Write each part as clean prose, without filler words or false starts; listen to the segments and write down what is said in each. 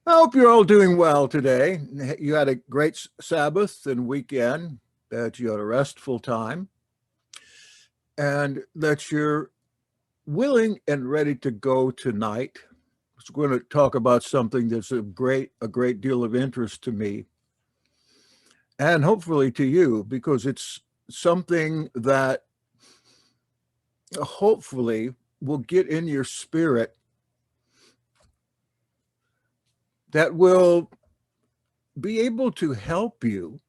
I hope you're all doing well today. You had a great Sabbath and weekend, that you had a restful time, and that you're willing and ready to go tonight. We're going to talk about something that's a great deal of interest to me, and hopefully to you, because it's something that hopefully will get in your spirit, that will be able to help you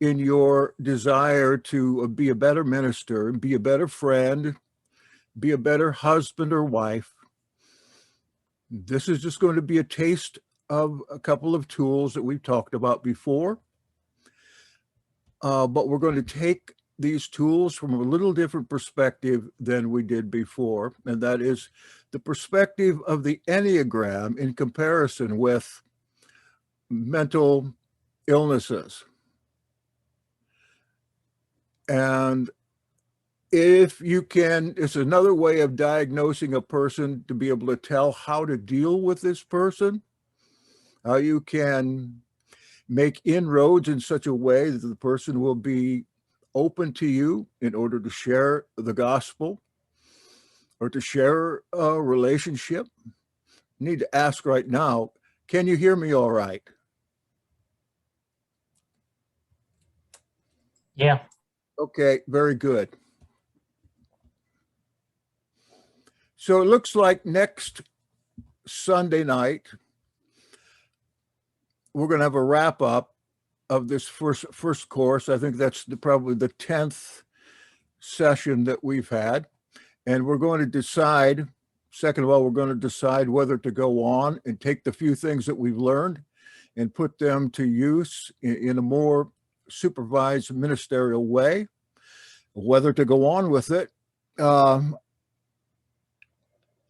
in your desire to be a better minister, be a better friend, be a better husband or wife. This is just going to be a taste of a couple of tools that we've talked about before. But we're going to take these tools from a little different perspective than we did before, and that is the perspective of the Enneagram in comparison with mental illnesses. And if you can, it's another way of diagnosing a person, to be able to tell how to deal with this person, how you can make inroads in such a way that the person will be open to you in order to share the gospel or to share a relationship. You need to ask right now, can you hear me all right? Yeah. Okay, very good. So it looks like next Sunday night, we're going to have a wrap up of this first course. I think that's probably the 10th session that we've had. And we're going to decide, second of all, we're going to decide whether to go on and take the few things that we've learned and put them to use in a more supervised ministerial way, whether to go on with it.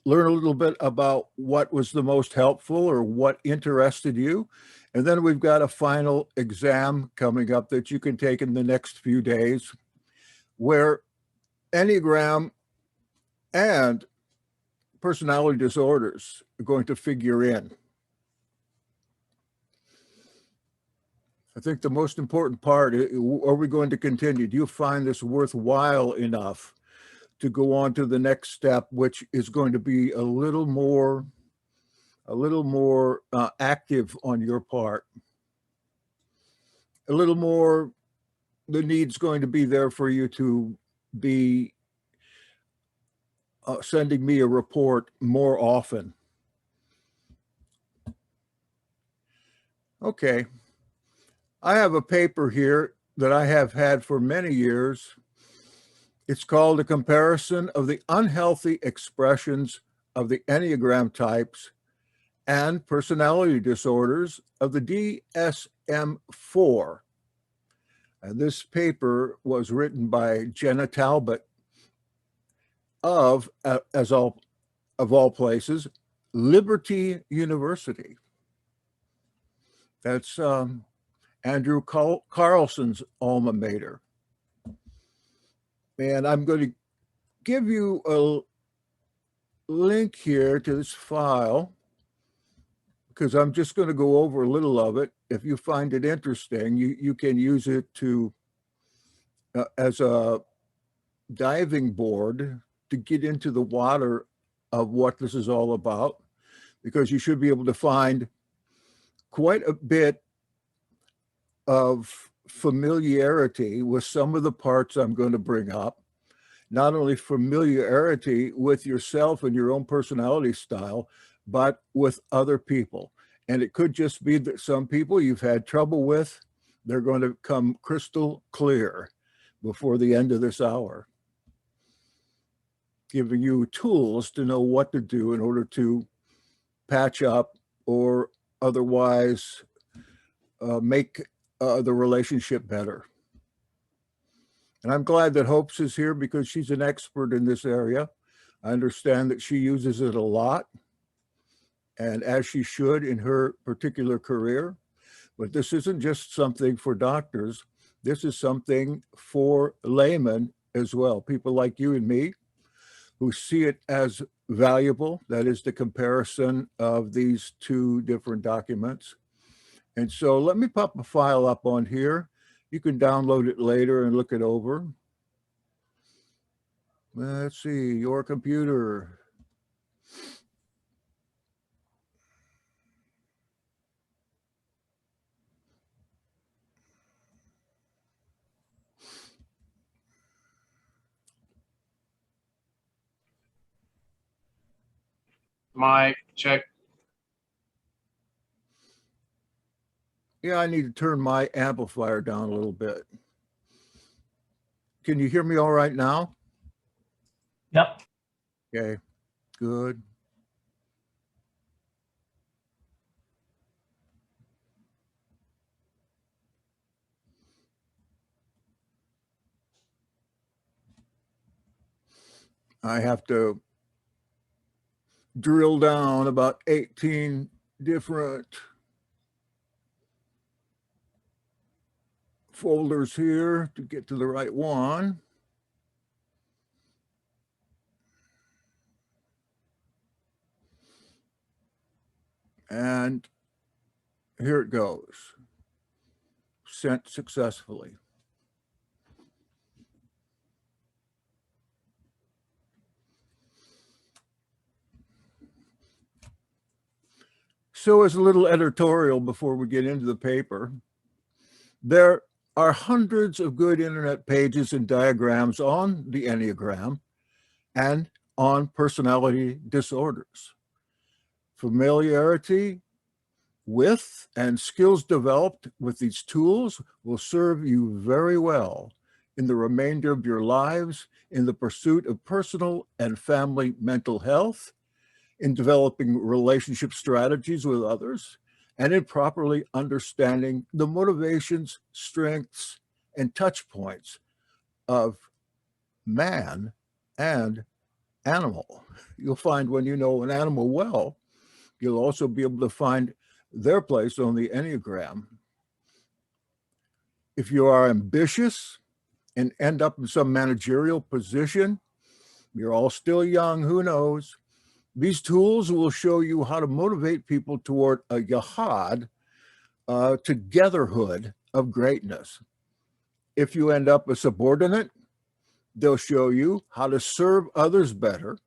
Learn a little bit about what was the most helpful or what interested you. And then we've got a final exam coming up that you can take in the next few days, where Enneagram and personality disorders are going to figure in. I think the most important part, are we going to continue? Do you find this worthwhile enough to go on to the next step, which is going to be a little more active on your part, a little more, the need's going to be there for you to be sending me a report more often. Okay. I have a paper here that I have had for many years. It's called A Comparison of the Unhealthy Expressions of the Enneagram Types and Personality Disorders of the DSM-4. And this paper was written by Jenna Talbot of all places, Liberty University. That's Andrew Carlson's alma mater. And I'm going to give you a link here to this file, because I'm just going to go over a little of it. If you find it interesting, you can use it to as a diving board to get into the water of what this is all about, because you should be able to find quite a bit of familiarity with some of the parts I'm going to bring up. Not only familiarity with yourself and your own personality style, but with other people. And it could just be that some people you've had trouble with, they're going to come crystal clear before the end of this hour, giving you tools to know what to do in order to patch up or otherwise make the relationship better. And I'm glad that Hopes is here, because she's an expert in this area. I understand that she uses it a lot, and as she should in her particular career. But this isn't just something for doctors. This is something for laymen as well, people like you and me, who see it as valuable. That is the comparison of these two different documents. And so let me pop a file up on here. You can download it later and look it over. Let's see, your computer. Mic check. Yeah, I need to turn my amplifier down a little bit. Can you hear me all right now? Yep. Okay, good. I have to drill down about 18 different folders here to get to the right one. And here it goes. Sent successfully. So as a little editorial before we get into the paper, there are hundreds of good internet pages and diagrams on the Enneagram and on personality disorders. Familiarity with and skills developed with these tools will serve you very well in the remainder of your lives in the pursuit of personal and family mental health, in developing relationship strategies with others, and in properly understanding the motivations, strengths, and touch points of man and animal. You'll find when you know an animal well, you'll also be able to find their place on the Enneagram. If you are ambitious and end up in some managerial position, you're all still young, who knows? These tools will show you how to motivate people toward a Yahad, togetherhood of greatness. If you end up a subordinate, they'll show you how to serve others better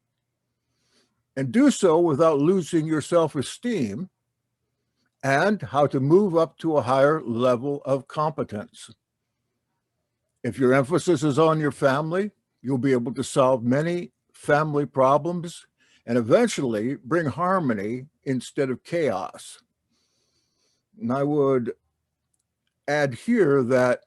and do so without losing your self-esteem, and how to move up to a higher level of competence. If your emphasis is on your family, you'll be able to solve many family problems and eventually bring harmony instead of chaos. And I would add here that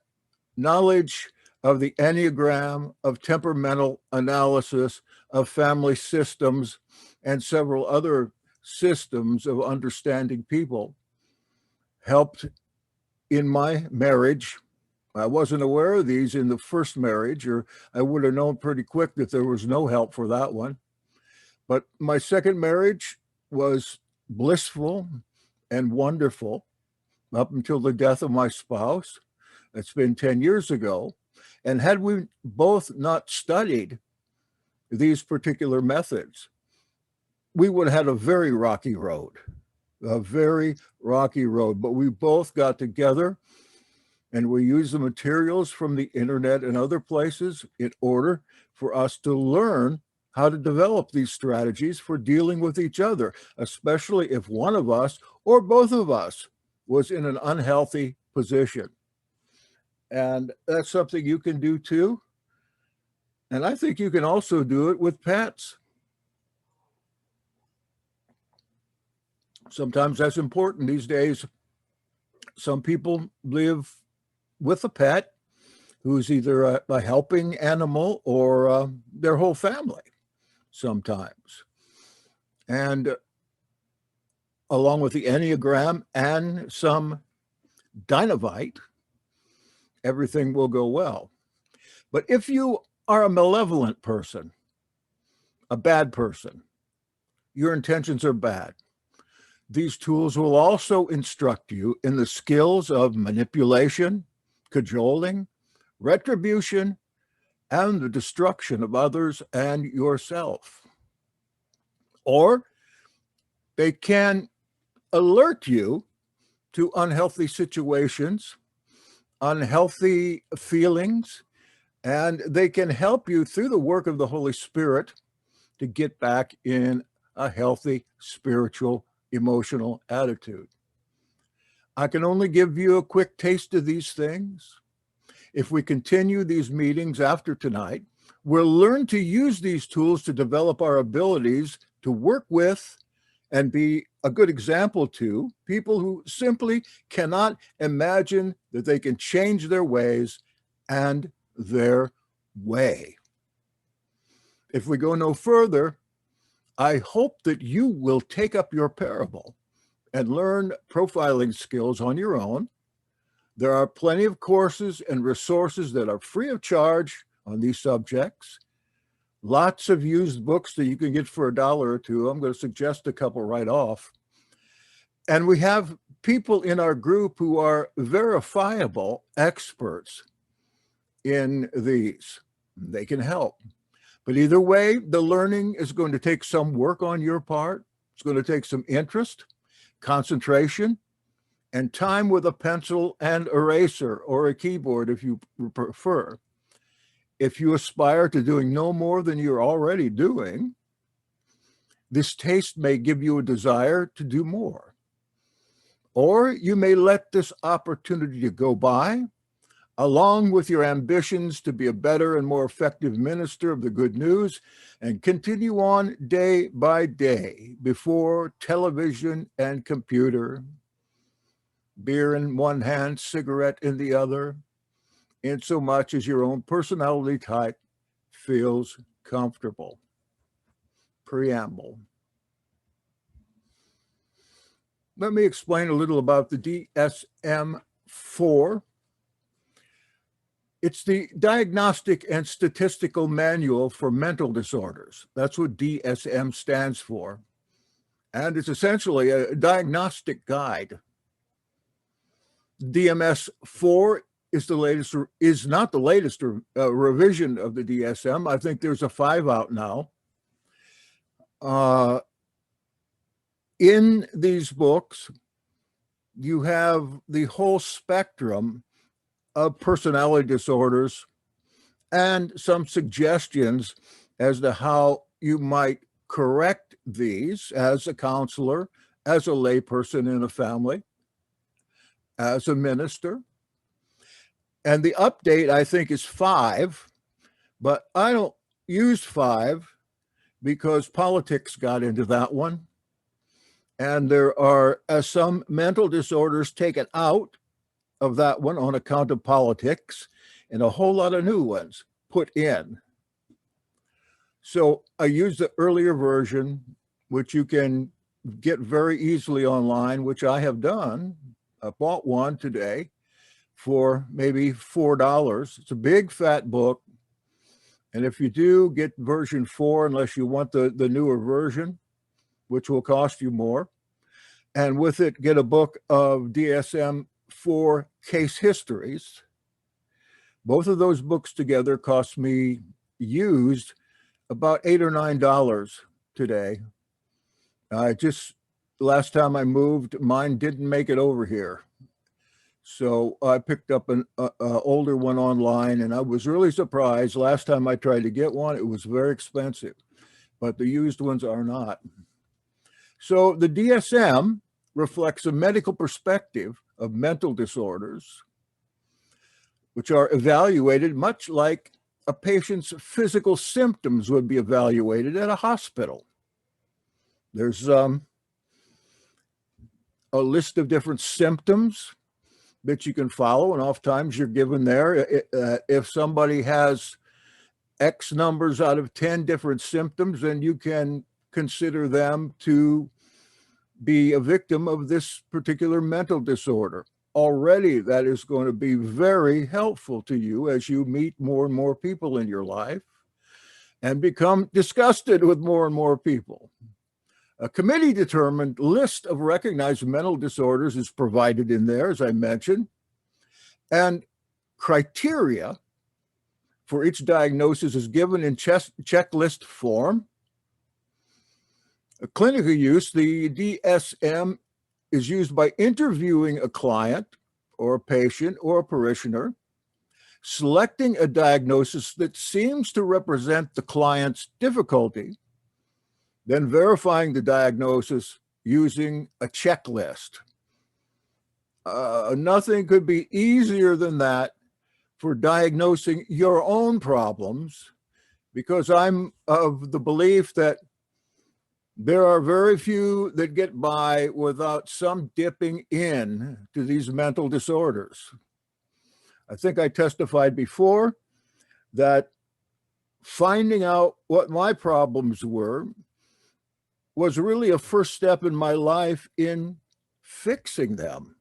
knowledge of the Enneagram, of temperamental analysis, of family systems, and several other systems of understanding people helped in my marriage. I wasn't aware of these in the first marriage, or I would have known pretty quick that there was no help for that one. But my second marriage was blissful and wonderful up until the death of my spouse. It's been 10 years ago. And had we both not studied these particular methods, we would have had a very rocky road. But we both got together and we used the materials from the internet and other places in order for us to learn how to develop these strategies for dealing with each other, especially if one of us or both of us was in an unhealthy position. And that's something you can do too. And I think you can also do it with pets. Sometimes that's important these days. Some people live with a pet who's either a helping animal or their whole family sometimes. And along with the Enneagram and some Dynamite, everything will go well. But if you are a malevolent person, a bad person, your intentions are bad, these tools will also instruct you in the skills of manipulation, cajoling, retribution, and the destruction of others and yourself. Or they can alert you to unhealthy situations, unhealthy feelings, and they can help you through the work of the Holy Spirit to get back in a healthy spiritual, emotional attitude. I can only give you a quick taste of these things. If we continue these meetings after tonight, we'll learn to use these tools to develop our abilities to work with and be a good example to people who simply cannot imagine that they can change their ways and their way. If we go no further, I hope that you will take up your parable and learn profiling skills on your own. There are plenty of courses and resources that are free of charge on these subjects. Lots of used books that you can get for $1 or $2. I'm going to suggest a couple right off. And we have people in our group who are verifiable experts in these. They can help. But either way, the learning is going to take some work on your part. It's going to take some interest, concentration, and time with a pencil and eraser or a keyboard if you prefer. If you aspire to doing no more than you're already doing, this taste may give you a desire to do more. Or you may let this opportunity to go by, along with your ambitions to be a better and more effective minister of the good news, and continue on day by day before television and computer, beer in one hand, cigarette in the other, in so much as your own personality type feels comfortable. Preamble. Let me explain a little about the DSM-4. It's the Diagnostic and Statistical Manual for Mental Disorders. That's what DSM stands for. And it's essentially a diagnostic guide. DMS-4 is not the latest revision of the DSM. I think there's a 5 out now. In these books, you have the whole spectrum of personality disorders and some suggestions as to how you might correct these as a counselor, as a layperson in a family, as a minister. And the update, I think, is 5, but I don't use 5 because politics got into that one. And there are some mental disorders taken out of that one on account of politics, and a whole lot of new ones put in. So I use the earlier version, which you can get very easily online, which I have done. I bought one today for maybe $4. It's a big fat book. And if you do get version 4, unless you want the newer version, which will cost you more, and with it get a book of DSM-4 case histories. Both of those books together cost me used about $8 or $9 today. Last time I moved, mine didn't make it over here. So I picked up an older one online, and I was really surprised. Last time I tried to get one, it was very expensive, but the used ones are not. So the DSM reflects a medical perspective of mental disorders, which are evaluated much like a patient's physical symptoms would be evaluated at a hospital. There's a list of different symptoms that you can follow, and oftentimes you're given there. If somebody has X numbers out of 10 different symptoms, then you can consider them to be a victim of this particular mental disorder. Already that is going to be very helpful to you as you meet more and more people in your life and become disgusted with more and more people. A committee-determined list of recognized mental disorders is provided in there, as I mentioned, and criteria for each diagnosis is given in checklist form. Clinical use, the DSM is used by interviewing a client or a patient or a parishioner, selecting a diagnosis that seems to represent the client's difficulty, then verifying the diagnosis using a checklist. Nothing could be easier than that for diagnosing your own problems, because I'm of the belief that there are very few that get by without some dipping in to these mental disorders. I think I testified before that finding out what my problems were was really a first step in my life in fixing them.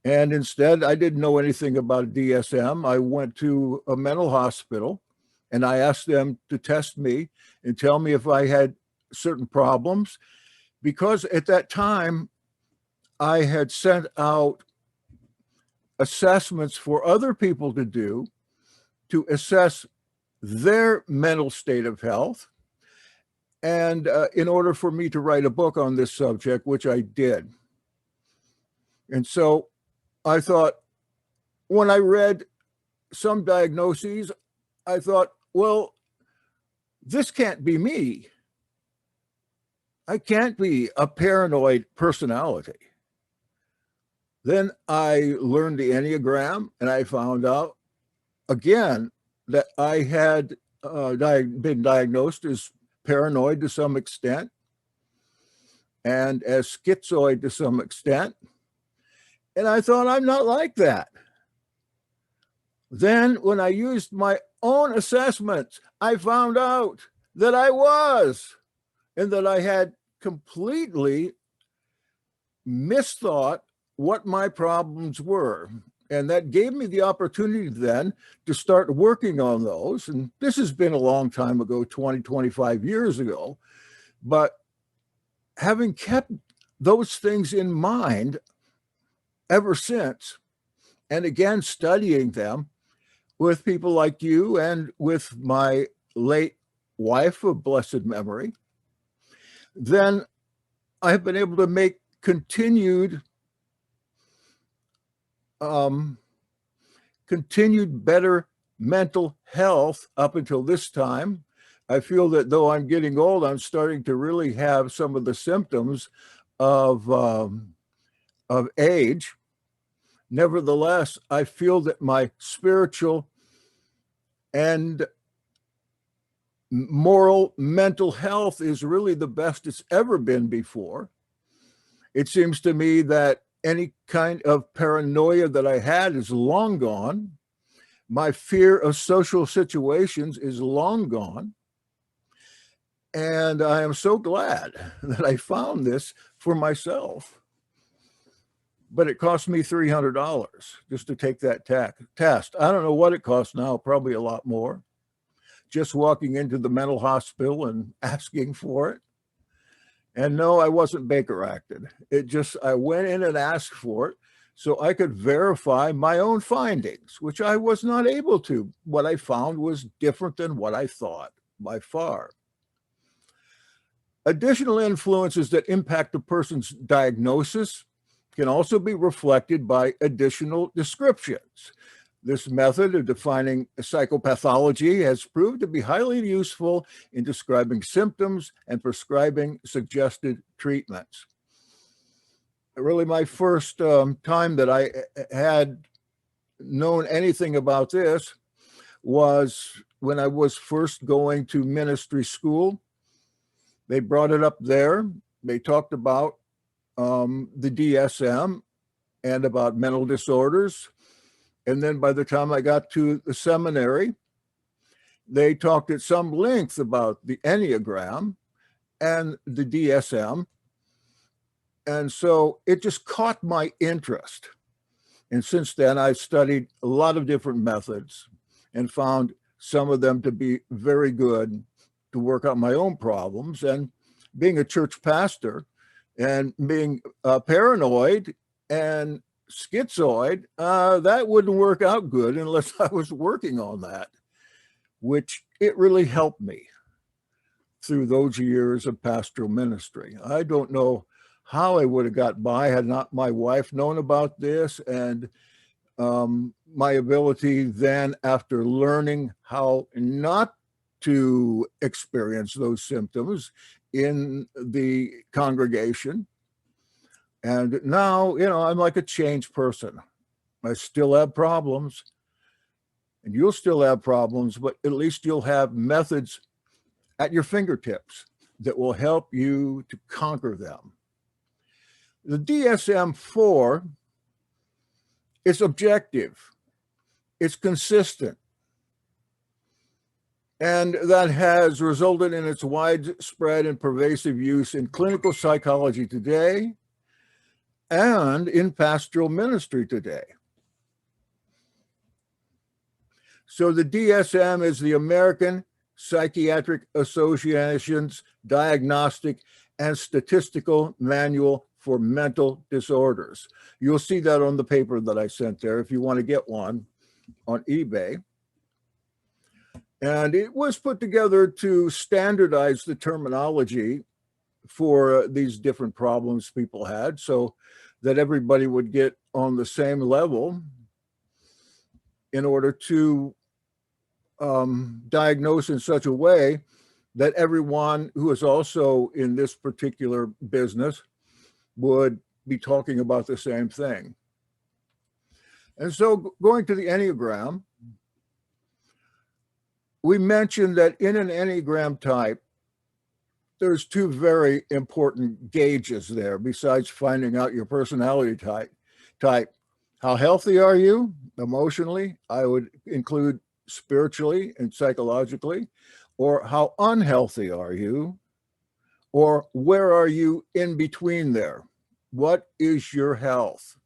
And instead, I didn't know anything about DSM. I went to a mental hospital and I asked them to test me and tell me if I had certain problems, because at that time I had sent out assessments for other people to do to assess their mental state of health. And in order for me to write a book on this subject, which I did. And so I thought, when I read some diagnoses, I thought, well, this can't be me. I can't be a paranoid personality. Then I learned the Enneagram, and I found out again that I had been diagnosed as paranoid to some extent and as schizoid to some extent. And I thought, I'm not like that. Then when I used my own assessments, I found out that I was, and that I had completely misthought what my problems were. And that gave me the opportunity then to start working on those. And this has been a long time ago, 20, 25 years ago. But having kept those things in mind ever since, and again, studying them with people like you and with my late wife of blessed memory, then I have been able to make continued better mental health up until this time. I feel that though I'm getting old, I'm starting to really have some of the symptoms of age. Nevertheless, I feel that my spiritual and moral mental health is really the best it's ever been before. It seems to me that any kind of paranoia that I had is long gone. My fear of social situations is long gone. And I am so glad that I found this for myself. But it cost me $300 just to take that test. I don't know what it costs now, probably a lot more. Just walking into the mental hospital and asking for it. And no, I wasn't Baker acted. I went in and asked for it so I could verify my own findings, which I was not able to. What I found was different than what I thought by far. Additional influences that impact a person's diagnosis can also be reflected by additional descriptions. This method of defining psychopathology has proved to be highly useful in describing symptoms and prescribing suggested treatments. Really, my first time that I had known anything about this was when I was first going to ministry school. They brought it up there. They talked about the DSM and about mental disorders. And then by the time I got to the seminary, they talked at some length about the Enneagram and the DSM. And so it just caught my interest. And since then, I've studied a lot of different methods and found some of them to be very good to work out my own problems. And being a church pastor and being paranoid and schizoid, that wouldn't work out good unless I was working on that, which it really helped me. through those years of pastoral ministry. I don't know how I would have got by had not my wife known about this, and my ability then, after learning how not to experience those symptoms in the congregation. And now, I'm like a changed person. I still have problems, and you'll still have problems, but at least you'll have methods at your fingertips that will help you to conquer them. The DSM-4 is objective, it's consistent, and that has resulted in its widespread and pervasive use in clinical psychology today and in pastoral ministry today. So the DSM is the American Psychiatric Association's Diagnostic and Statistical Manual for Mental Disorders. You'll see that on the paper that I sent there if you want to get one on eBay. And it was put together to standardize the terminology for these different problems people had so that everybody would get on the same level in order to diagnose in such a way that everyone who is also in this particular business would be talking about the same thing. And so going to the Enneagram, we mentioned that in an Enneagram type, there's two very important gauges there besides finding out your personality type. How healthy are you emotionally? I would include spiritually and psychologically. Or how unhealthy are you? Or where are you in between there? What is your health?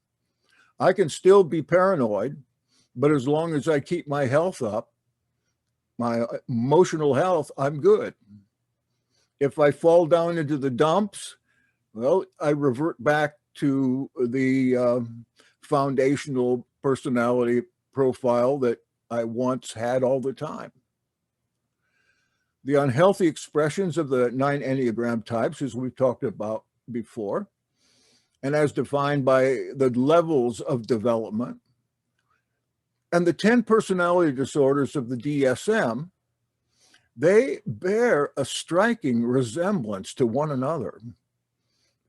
I can still be paranoid, but as long as I keep my health up, my emotional health, I'm good. If I fall down into the dumps, well, I revert back to the foundational personality profile that I once had all the time. The unhealthy expressions of the 9 Enneagram types, as we've talked about before, and as defined by the levels of development, and the 10 personality disorders of the DSM, they bear a striking resemblance to one another.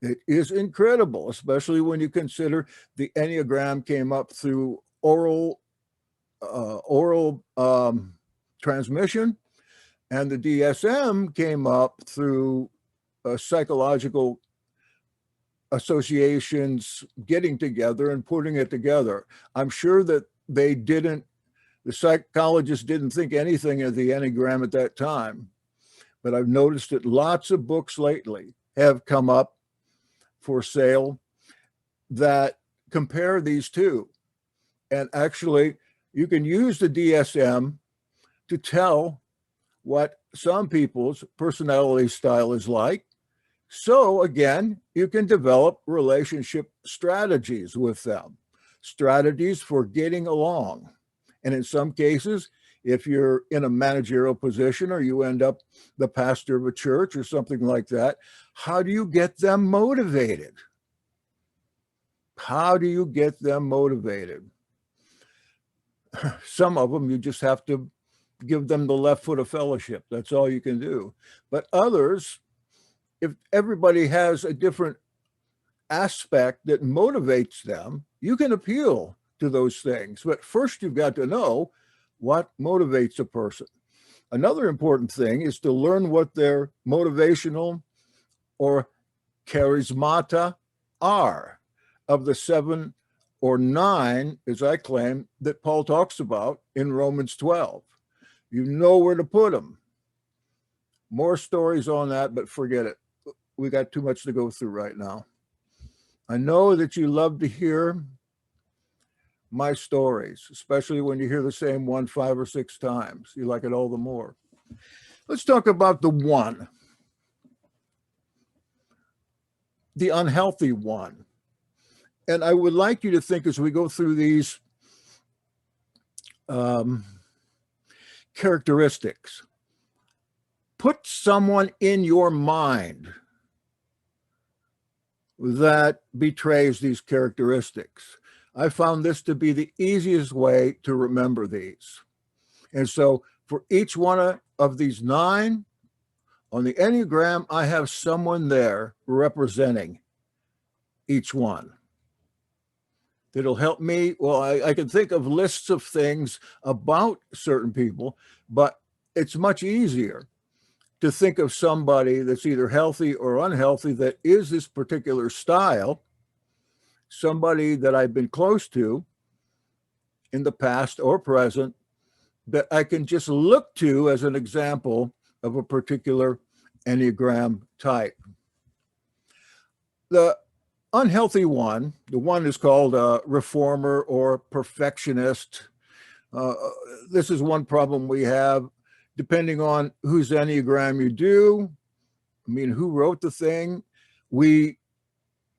It is incredible, especially when you consider the Enneagram came up through oral transmission, and the DSM came up through psychological associations getting together and putting it together. I'm sure that the psychologists didn't think anything of the Enneagram at that time, but I've noticed that lots of books lately have come up for sale that compare these two. And actually, you can use the DSM to tell what some people's personality style is like. So again, you can develop relationship strategies with them, strategies for getting along. And in some cases, if you're in a managerial position or you end up the pastor of a church or something like that, how do you get them motivated? How do you get them motivated? Some of them, you just have to give them the left foot of fellowship. That's all you can do. But others, if everybody has a different aspect that motivates them, you can appeal to those things. But first, you've got to know what motivates a person. Another important thing is to learn what their motivational or charismata are of the 7 or 9, as I claim, that Paul talks about in Romans 12. You know where to put them. More stories on that, but forget it. We got too much to go through right now. I know that you love to hear my stories, especially when you hear the same one 5 or 6 times. You like it all the more. Let's talk about the 1, the unhealthy 1. And I would like you to think as we go through these characteristics, put someone in your mind that betrays these characteristics. I found this to be the easiest way to remember these. And so for each one of these 9 on the Enneagram, I have someone there representing each one. That'll help me. Well, I can think of lists of things about certain people, but it's much easier to think of somebody that's either healthy or unhealthy that is this particular style, somebody that I've been close to in the past or present, that I can just look to as an example of a particular Enneagram type. The unhealthy one, the one is called a reformer or perfectionist. This is one problem we have, depending on whose Enneagram you do. I mean, who wrote the thing? We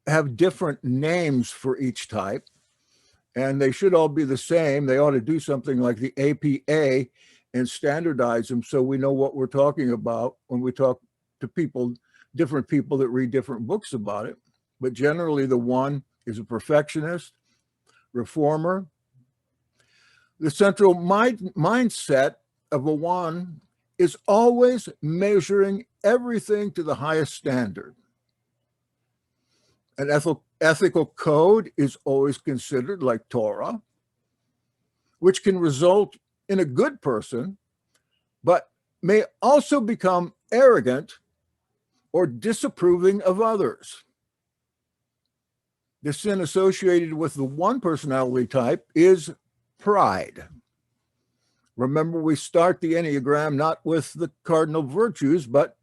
have different names for each type, and they should all be the same. They ought to do something like the APA and standardize them so we know what we're talking about when we talk to people, different people that read different books about it. But generally, the one is a perfectionist, reformer. The central mindset of a one is always measuring everything to the highest standard. An ethical code is always considered like Torah, which can result in a good person, but may also become arrogant or disapproving of others. The sin associated with the one personality type is pride. Remember, we start the Enneagram not with the cardinal virtues, but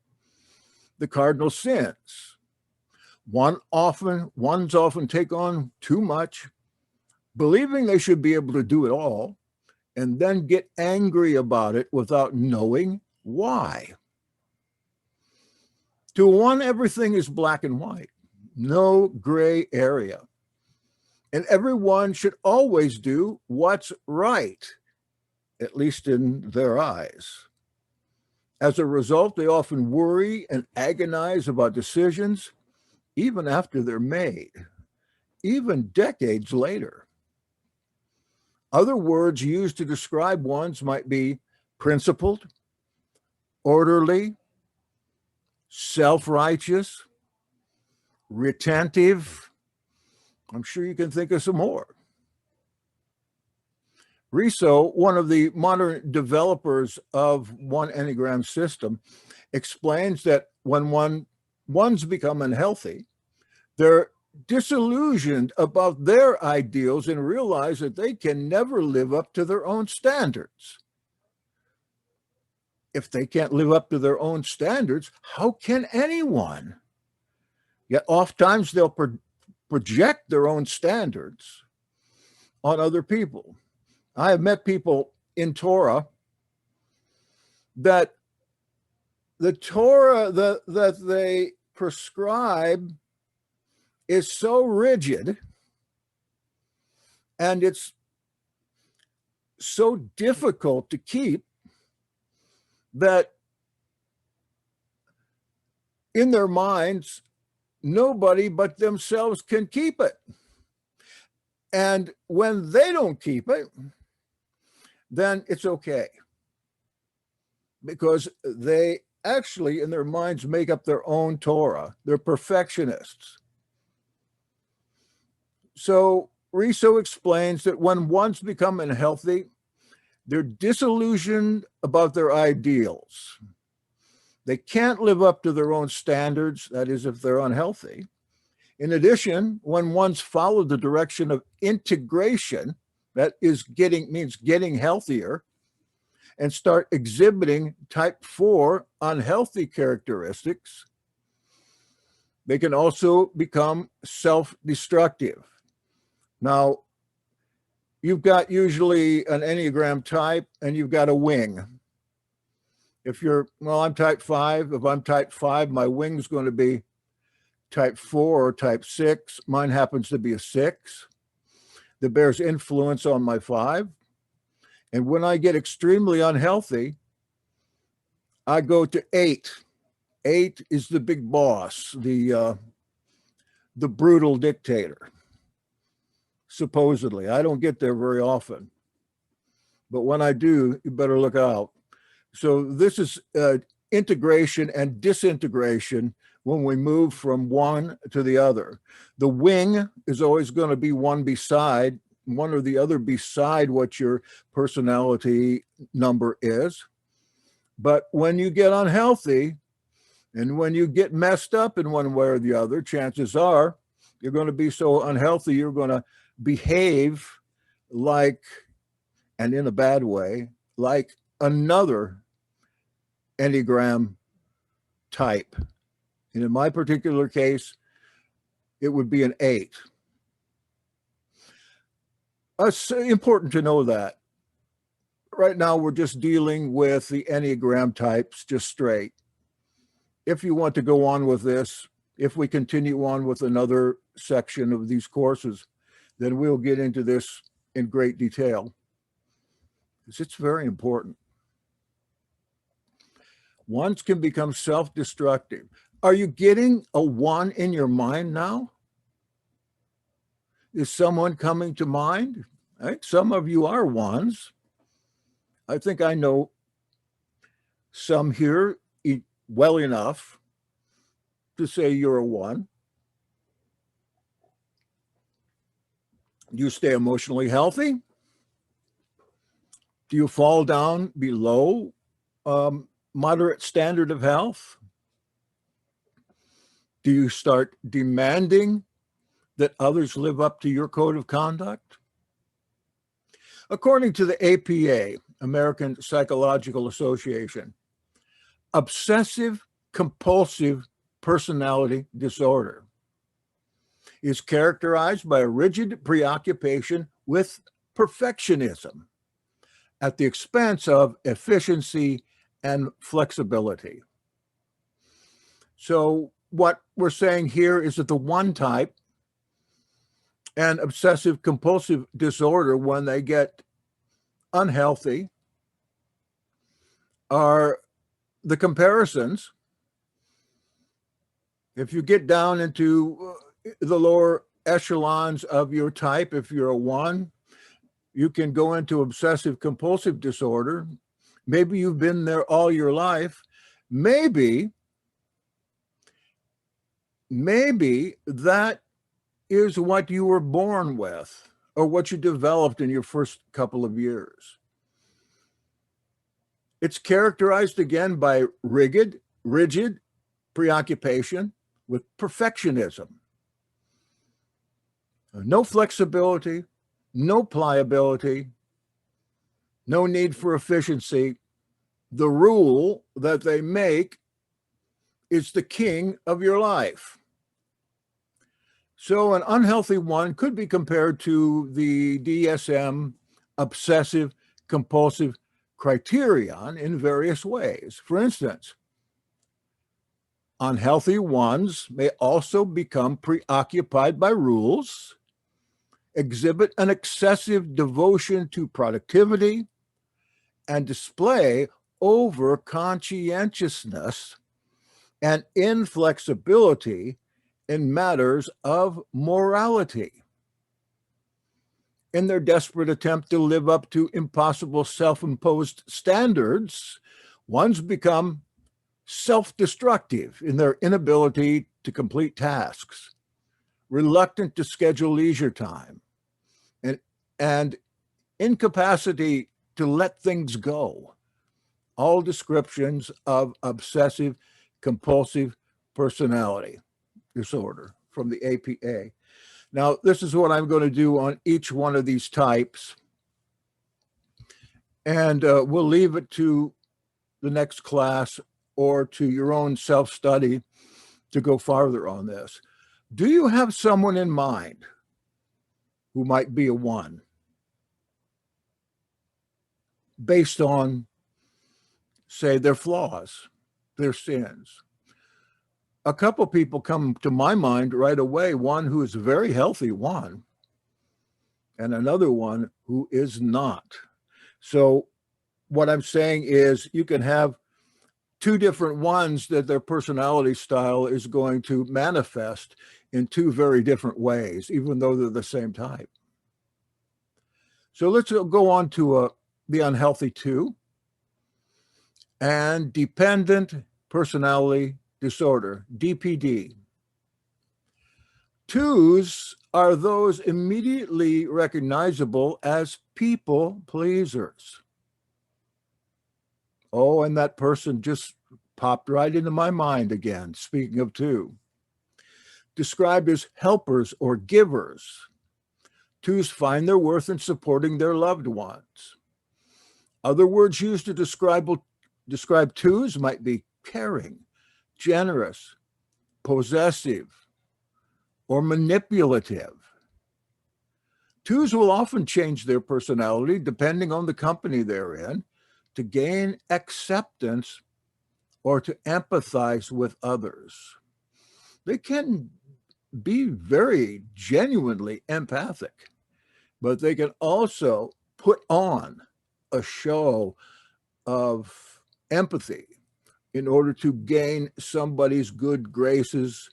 the cardinal sins. Ones often take on too much, believing they should be able to do it all, and then get angry about it without knowing why. To one, everything is black and white, no gray area. And everyone should always do what's right, at least in their eyes. As a result, they often worry and agonize about decisions, even after they're made, even decades later. Other words used to describe ones might be principled, orderly, self-righteous, retentive. I'm sure you can think of some more. Riso, one of the modern developers of one Enneagram system, explains that when ones become unhealthy, they're disillusioned about their ideals and realize that they can never live up to their own standards. If they can't live up to their own standards, how can anyone? Yet oftentimes they'll project their own standards on other people. I have met people in Torah that the Torah that they prescribe is so rigid and it's so difficult to keep that in their minds, nobody but themselves can keep it. And when they don't keep it, then it's okay. Because they actually, in their minds, make up their own Torah. They're perfectionists. So Riso explains that when ones become unhealthy, they're disillusioned about their ideals. They can't live up to their own standards, that is, if they're unhealthy. In addition, when ones follow the direction of integration, that is means getting healthier, and start exhibiting type 4 unhealthy characteristics, they can also become self-destructive. Now, you've got usually an Enneagram type and you've got a wing. If you're, well, I'm type 5. If I'm type 5, my wing's going to be type 4 or type 6. Mine happens to be a 6 that bears influence on my 5. And when I get extremely unhealthy, I go to 8. 8 is the big boss, the brutal dictator. Supposedly, I don't get there very often, but when I do, you better look out. So this is integration and disintegration when we move from one to the other. The wing is always going to be one or the other beside what your personality number is. But when you get unhealthy and when you get messed up in one way or the other, chances are you're going to be so unhealthy, you're going to behave like, and in a bad way, like another Enneagram type. And in my particular case, it would be an 8. It's important to know that. Right now, we're just dealing with the Enneagram types just straight. If you want to go on with this, if we continue on with another section of these courses, then we'll get into this in great detail, because it's very important. Ones can become self-destructive. Are you getting a 1 in your mind now? Is someone coming to mind? Right? Some of you are 1s. I think I know some here well enough to say you're a 1. Do you stay emotionally healthy? Do you fall down below moderate standard of health? Do you start demanding that others live up to your code of conduct? According to the APA, American Psychological Association, obsessive compulsive personality disorder is characterized by a rigid preoccupation with perfectionism at the expense of efficiency and flexibility. So what we're saying here is that the 1 type and obsessive compulsive disorder, when they get unhealthy, are the comparisons. If you get down into the lower echelons of your type, if you're a 1, you can go into obsessive compulsive disorder. Maybe you've been there all your life. Maybe that is what you were born with, or what you developed in your first couple of years. It's characterized again by rigid preoccupation with perfectionism. No flexibility, no pliability, no need for efficiency. The rule that they make is the king of your life. So an unhealthy 1 could be compared to the DSM obsessive compulsive criterion in various ways. For instance, unhealthy 1s may also become preoccupied by rules, exhibit an excessive devotion to productivity, and display over conscientiousness and inflexibility in matters of morality. In their desperate attempt to live up to impossible self-imposed standards, 1s become self-destructive in their inability to complete tasks, reluctant to schedule leisure time, and incapacity to let things go. All descriptions of obsessive compulsive personality disorder from the APA. Now, this is what I'm going to do on each one of these types. And we'll leave it to the next class or to your own self-study to go farther on this. Do you have someone in mind who might be a 1 based on, say, their flaws, their sins? A couple people come to my mind right away, one who is a very healthy 1 and another one who is not. So what I'm saying is you can have two different ones that their personality style is going to manifest in two very different ways, even though they're the same type. So let's go on to the unhealthy two and dependent personality disorder, DPD. Twos are those immediately recognizable as people pleasers. Oh, and that person just popped right into my mind again, speaking of two. Described as helpers or givers. Twos find their worth in supporting their loved ones. Other words used to describe twos might be caring, generous, possessive, or manipulative. Twos will often change their personality depending on the company they're in to gain acceptance or to empathize with others. They can be very genuinely empathic, but they can also put on a show of empathy in order to gain somebody's good graces,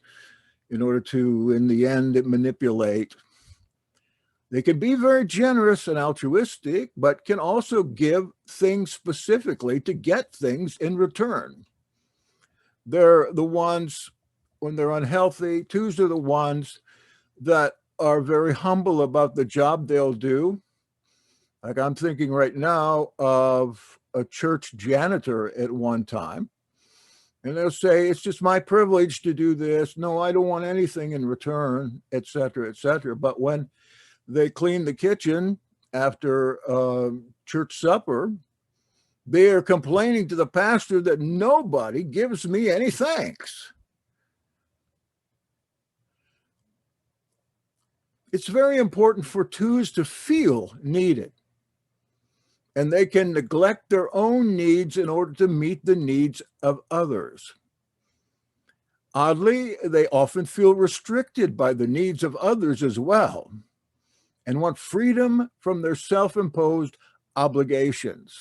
in order to, in the end, manipulate. They can be very generous and altruistic, but can also give things specifically to get things in return. They're the ones, when they're unhealthy, twos are the ones that are very humble about the job they'll do. Like I'm thinking right now of a church janitor at one time, and they'll say, it's just my privilege to do this. No, I don't want anything in return, et cetera, et cetera. But when they clean the kitchen after church supper, they are complaining to the pastor that nobody gives me any thanks. It's very important for twos to feel needed, and they can neglect their own needs in order to meet the needs of others. Oddly, they often feel restricted by the needs of others as well, and want freedom from their self-imposed obligations.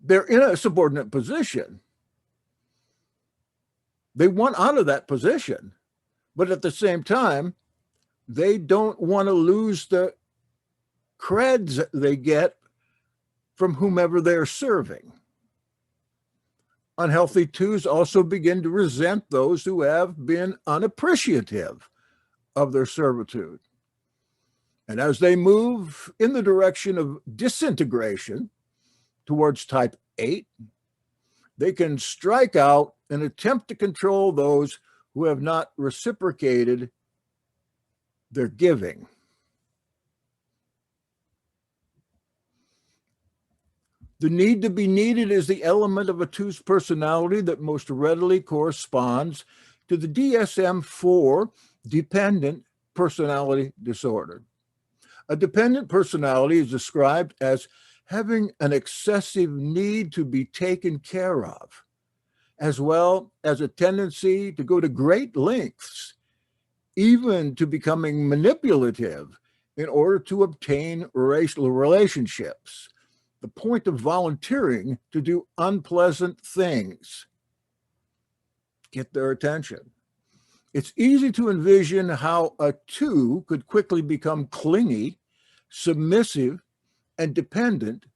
They're in a subordinate position. They want out of that position, but at the same time, they don't want to lose the creds they get from whomever they're serving. Unhealthy twos also begin to resent those who have been unappreciative of their servitude. And as they move in the direction of disintegration towards type 8, they can strike out and attempt to control those who have not reciprocated their giving. The need to be needed is the element of a two's personality that most readily corresponds to the DSM-4 dependent personality disorder. A dependent personality is described as having an excessive need to be taken care of, as well as a tendency to go to great lengths, even to becoming manipulative in order to obtain racial relationships. The point of volunteering to do unpleasant things. Get their attention. It's easy to envision how a two could quickly become clingy, submissive, and dependent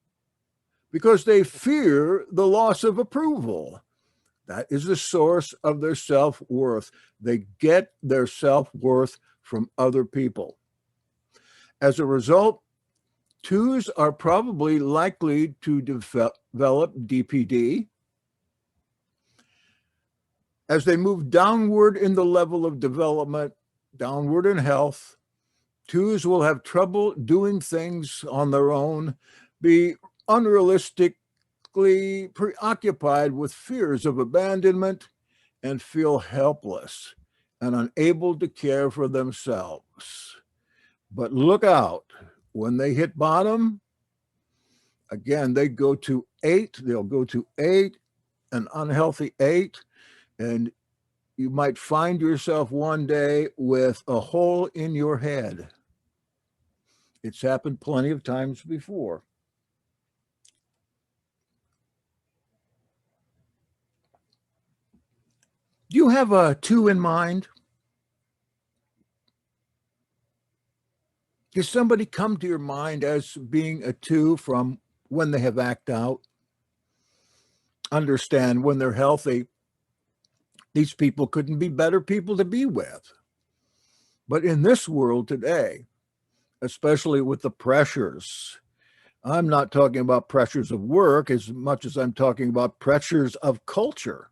because they fear the loss of approval. That is the source of their self-worth. They get their self-worth from other people. As a result, twos are probably likely to develop DPD. As they move downward in the level of development, downward in health, twos will have trouble doing things on their own, be unrealistically preoccupied with fears of abandonment, and feel helpless and unable to care for themselves. But look out. When they hit bottom, again, they go to 8. They'll go to 8, an unhealthy 8, and you might find yourself one day with a hole in your head. It's happened plenty of times before. Do you have a 2 in mind? Does somebody come to your mind as being a 2 from when they have acted out? Understand when they're healthy, these people couldn't be better people to be with. But in this world today, especially with the pressures, I'm not talking about pressures of work as much as I'm talking about pressures of culture.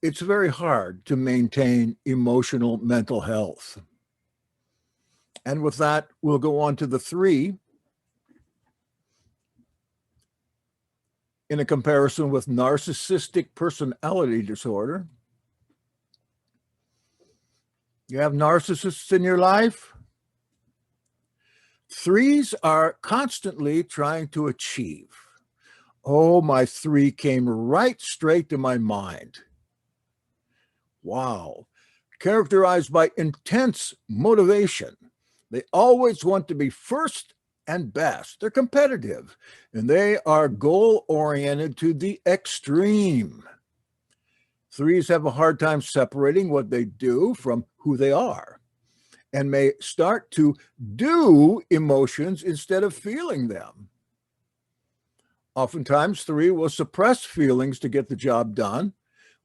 It's very hard to maintain emotional mental health. And with that, we'll go on to the 3 in a comparison with narcissistic personality disorder. You have narcissists in your life? 3s are constantly trying to achieve. Oh, my 3 came right straight to my mind. Wow. Characterized by intense motivation. They always want to be first and best. They're competitive, and they are goal-oriented to the extreme. 3s have a hard time separating what they do from who they are, and may start to do emotions instead of feeling them. Oftentimes, 3 will suppress feelings to get the job done,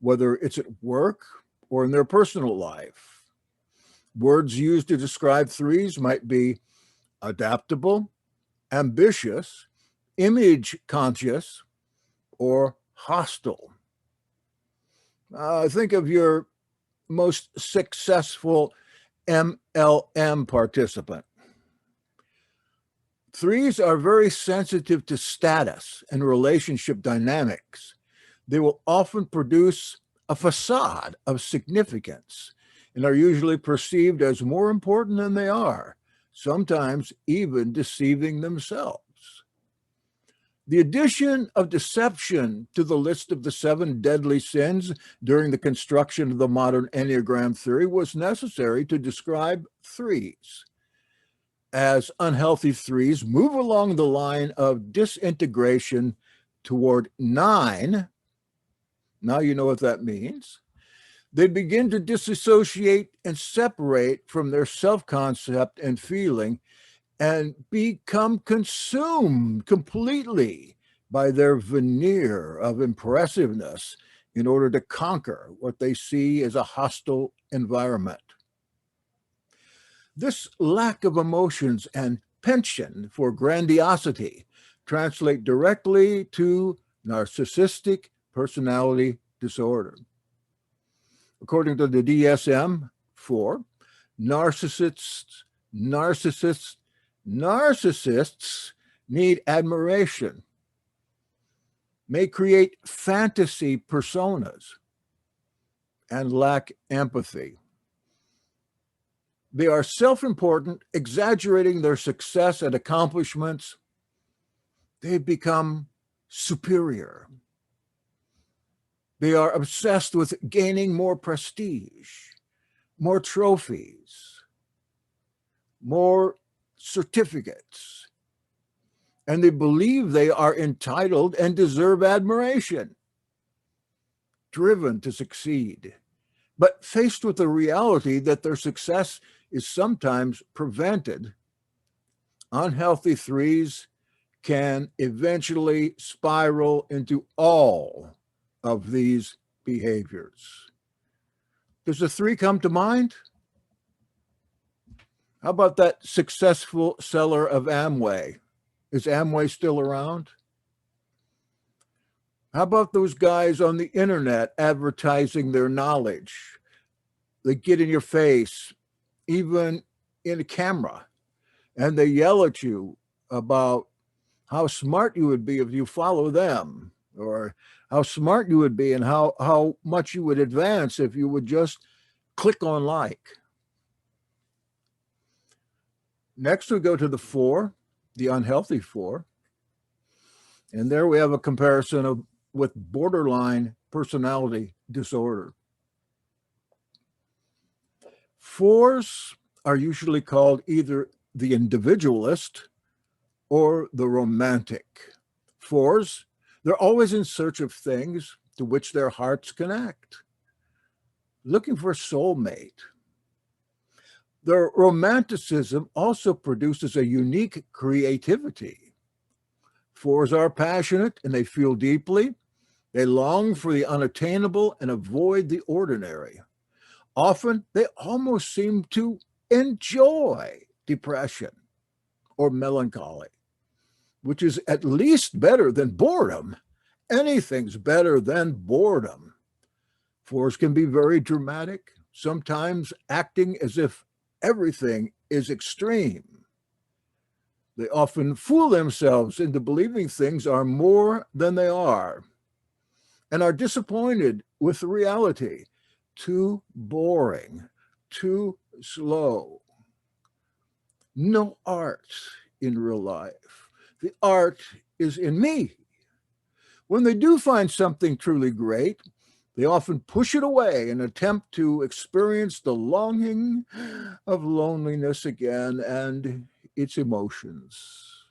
whether it's at work or in their personal life. Words used to describe 3s might be adaptable, ambitious, image conscious, or hostile. Think of your most successful MLM participant. 3s are very sensitive to status and relationship dynamics. They will often produce a facade of significance and are usually perceived as more important than they are, sometimes even deceiving themselves. The addition of deception to the list of the 7 deadly sins during the construction of the modern Enneagram theory was necessary to describe 3s. As unhealthy 3s move along the line of disintegration toward 9, now you know what that means, they begin to disassociate and separate from their self-concept and feeling and become consumed completely by their veneer of impressiveness in order to conquer what they see as a hostile environment. This lack of emotions and penchant for grandiosity translate directly to narcissistic personality disorder. According to the DSM-4, narcissists need admiration, may create fantasy personas, and lack empathy. They are self-important, exaggerating their success and accomplishments. They become superior. They are obsessed with gaining more prestige, more trophies, more certificates, and they believe they are entitled and deserve admiration, driven to succeed, but faced with the reality that their success is sometimes prevented. Unhealthy 3s can eventually spiral into all of these behaviors. Does a 3 come to mind? How about that successful seller of Amway? Is Amway still around? How about those guys on the internet advertising their knowledge? They get in your face, even in a camera, and they yell at you about how smart you would be if you follow them, or how smart you would be and how much you would advance if you would just click on like. Next, we go to the 4, the unhealthy 4. And there we have a comparison with borderline personality disorder. 4s are usually called either the individualist or the romantic. 4s, they're always in search of things to which their hearts connect, looking for a soulmate. Their romanticism also produces a unique creativity. Fours are passionate and they feel deeply. They long for the unattainable and avoid the ordinary. Often, they almost seem to enjoy depression or melancholy, which is at least better than boredom. Anything's better than boredom. Fours can be very dramatic, sometimes acting as if everything is extreme. They often fool themselves into believing things are more than they are and are disappointed with the reality. Too boring, too slow. No art in real life. The art is in me. When they do find something truly great, they often push it away and attempt to experience the longing of loneliness again and its emotions.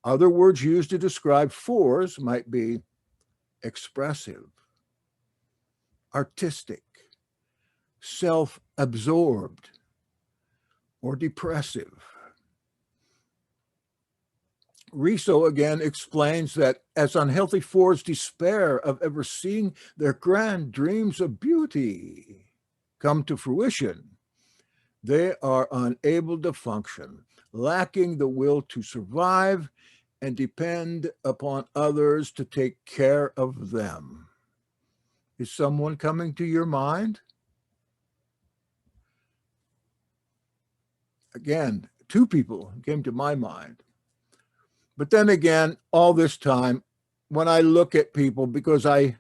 Other words used to describe fours might be expressive, artistic, self-absorbed, or depressive. Riso again explains that as unhealthy fours despair of ever seeing their grand dreams of beauty come to fruition, they are unable to function, lacking the will to survive and depend upon others to take care of them. Is someone coming to your mind? Again, two people came to my mind. But then again, all this time, when I look at people, because I'm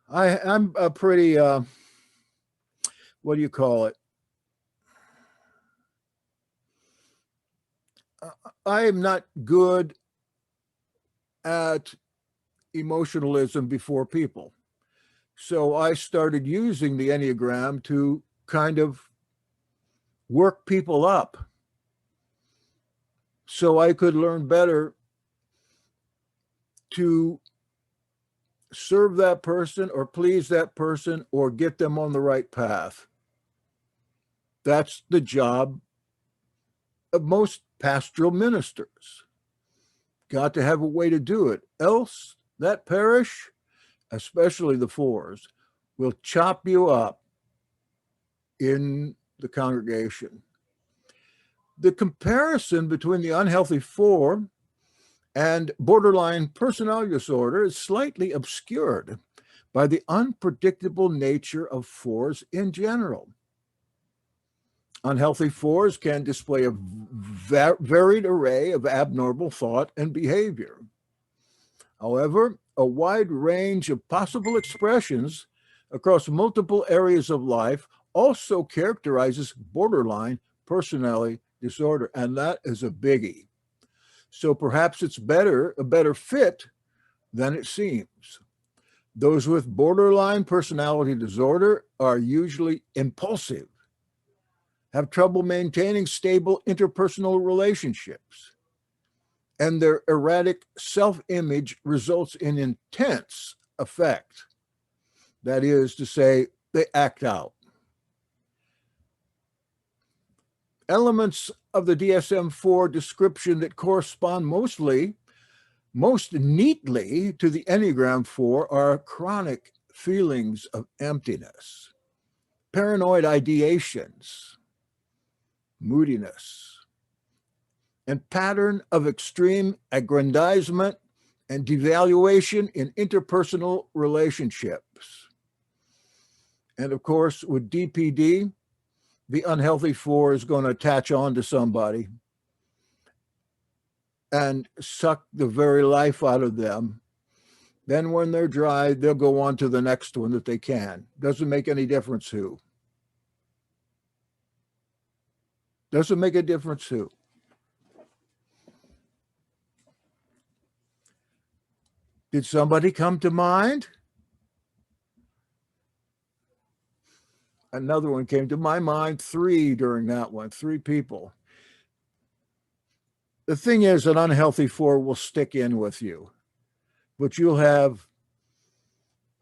a pretty, what do you call it? I am not good at emotionalism before people. So I started using the Enneagram to kind of work people up so I could learn better to serve that person or please that person or get them on the right path. That's the job of most pastoral ministers. Got to have a way to do it. Else, that parish, especially the fours, will chop you up in the congregation. The comparison between the unhealthy four and borderline personality disorder is slightly obscured by the unpredictable nature of fours in general. Unhealthy fours can display a varied array of abnormal thought and behavior. However, a wide range of possible expressions across multiple areas of life also characterizes borderline personality disorder, and that is a biggie. So perhaps it's a better fit than it seems. Those with borderline personality disorder are usually impulsive, have trouble maintaining stable interpersonal relationships, and their erratic self-image results in intense affect. That is to say, they act out. Elements of the DSM-4 description that correspond most neatly to the Enneagram 4 are chronic feelings of emptiness, paranoid ideations, moodiness, and pattern of extreme aggrandizement and devaluation in interpersonal relationships. And of course, with DPD, the unhealthy four is going to attach on to somebody and suck the very life out of them. Then when they're dry, they'll go on to the next one that they can. Doesn't make any difference who. Doesn't make a difference who. Did somebody come to mind? Another one came to my mind, 3 during that one, 3 people. The thing is, an unhealthy 4 will stick in with you, but you'll have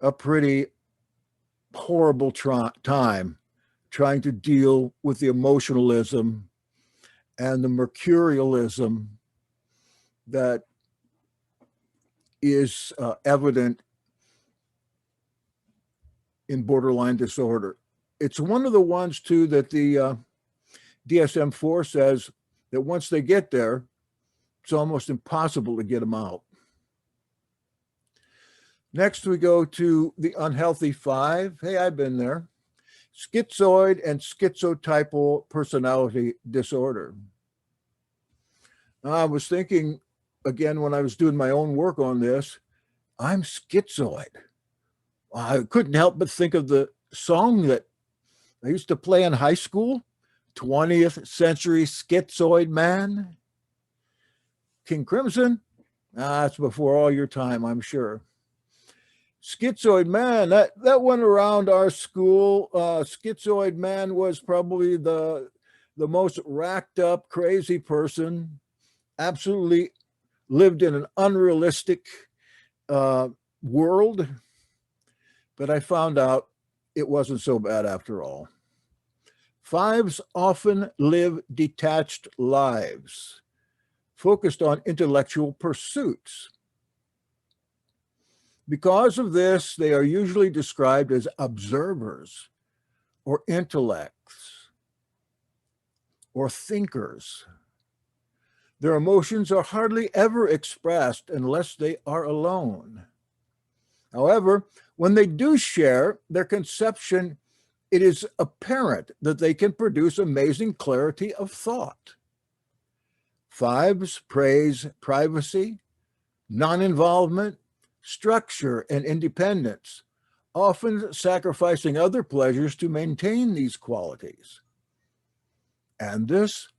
a pretty horrible time trying to deal with the emotionalism and the mercurialism that is evident in borderline disorder. It's one of the ones, too, that the DSM-4 says that once they get there, it's almost impossible to get them out. Next, we go to the unhealthy 5. Hey, I've been there. Schizoid and schizotypal personality disorder. I was thinking, again, when I was doing my own work on this, I'm schizoid. I couldn't help but think of the song that I used to play in high school, 20th Century Schizoid Man. King Crimson? That's before all your time, I'm sure. Schizoid Man, that went around our school. Schizoid Man was probably the most racked up, crazy person, absolutely lived in an unrealistic world. But I found out it wasn't so bad after all. 5s often live detached lives, focused on intellectual pursuits. Because of this, they are usually described as observers or intellects or thinkers. Their emotions are hardly ever expressed unless they are alone. However, when they do share their conception, it is apparent that they can produce amazing clarity of thought. 5s praise privacy, non-involvement, structure, and independence, often sacrificing other pleasures to maintain these qualities. And this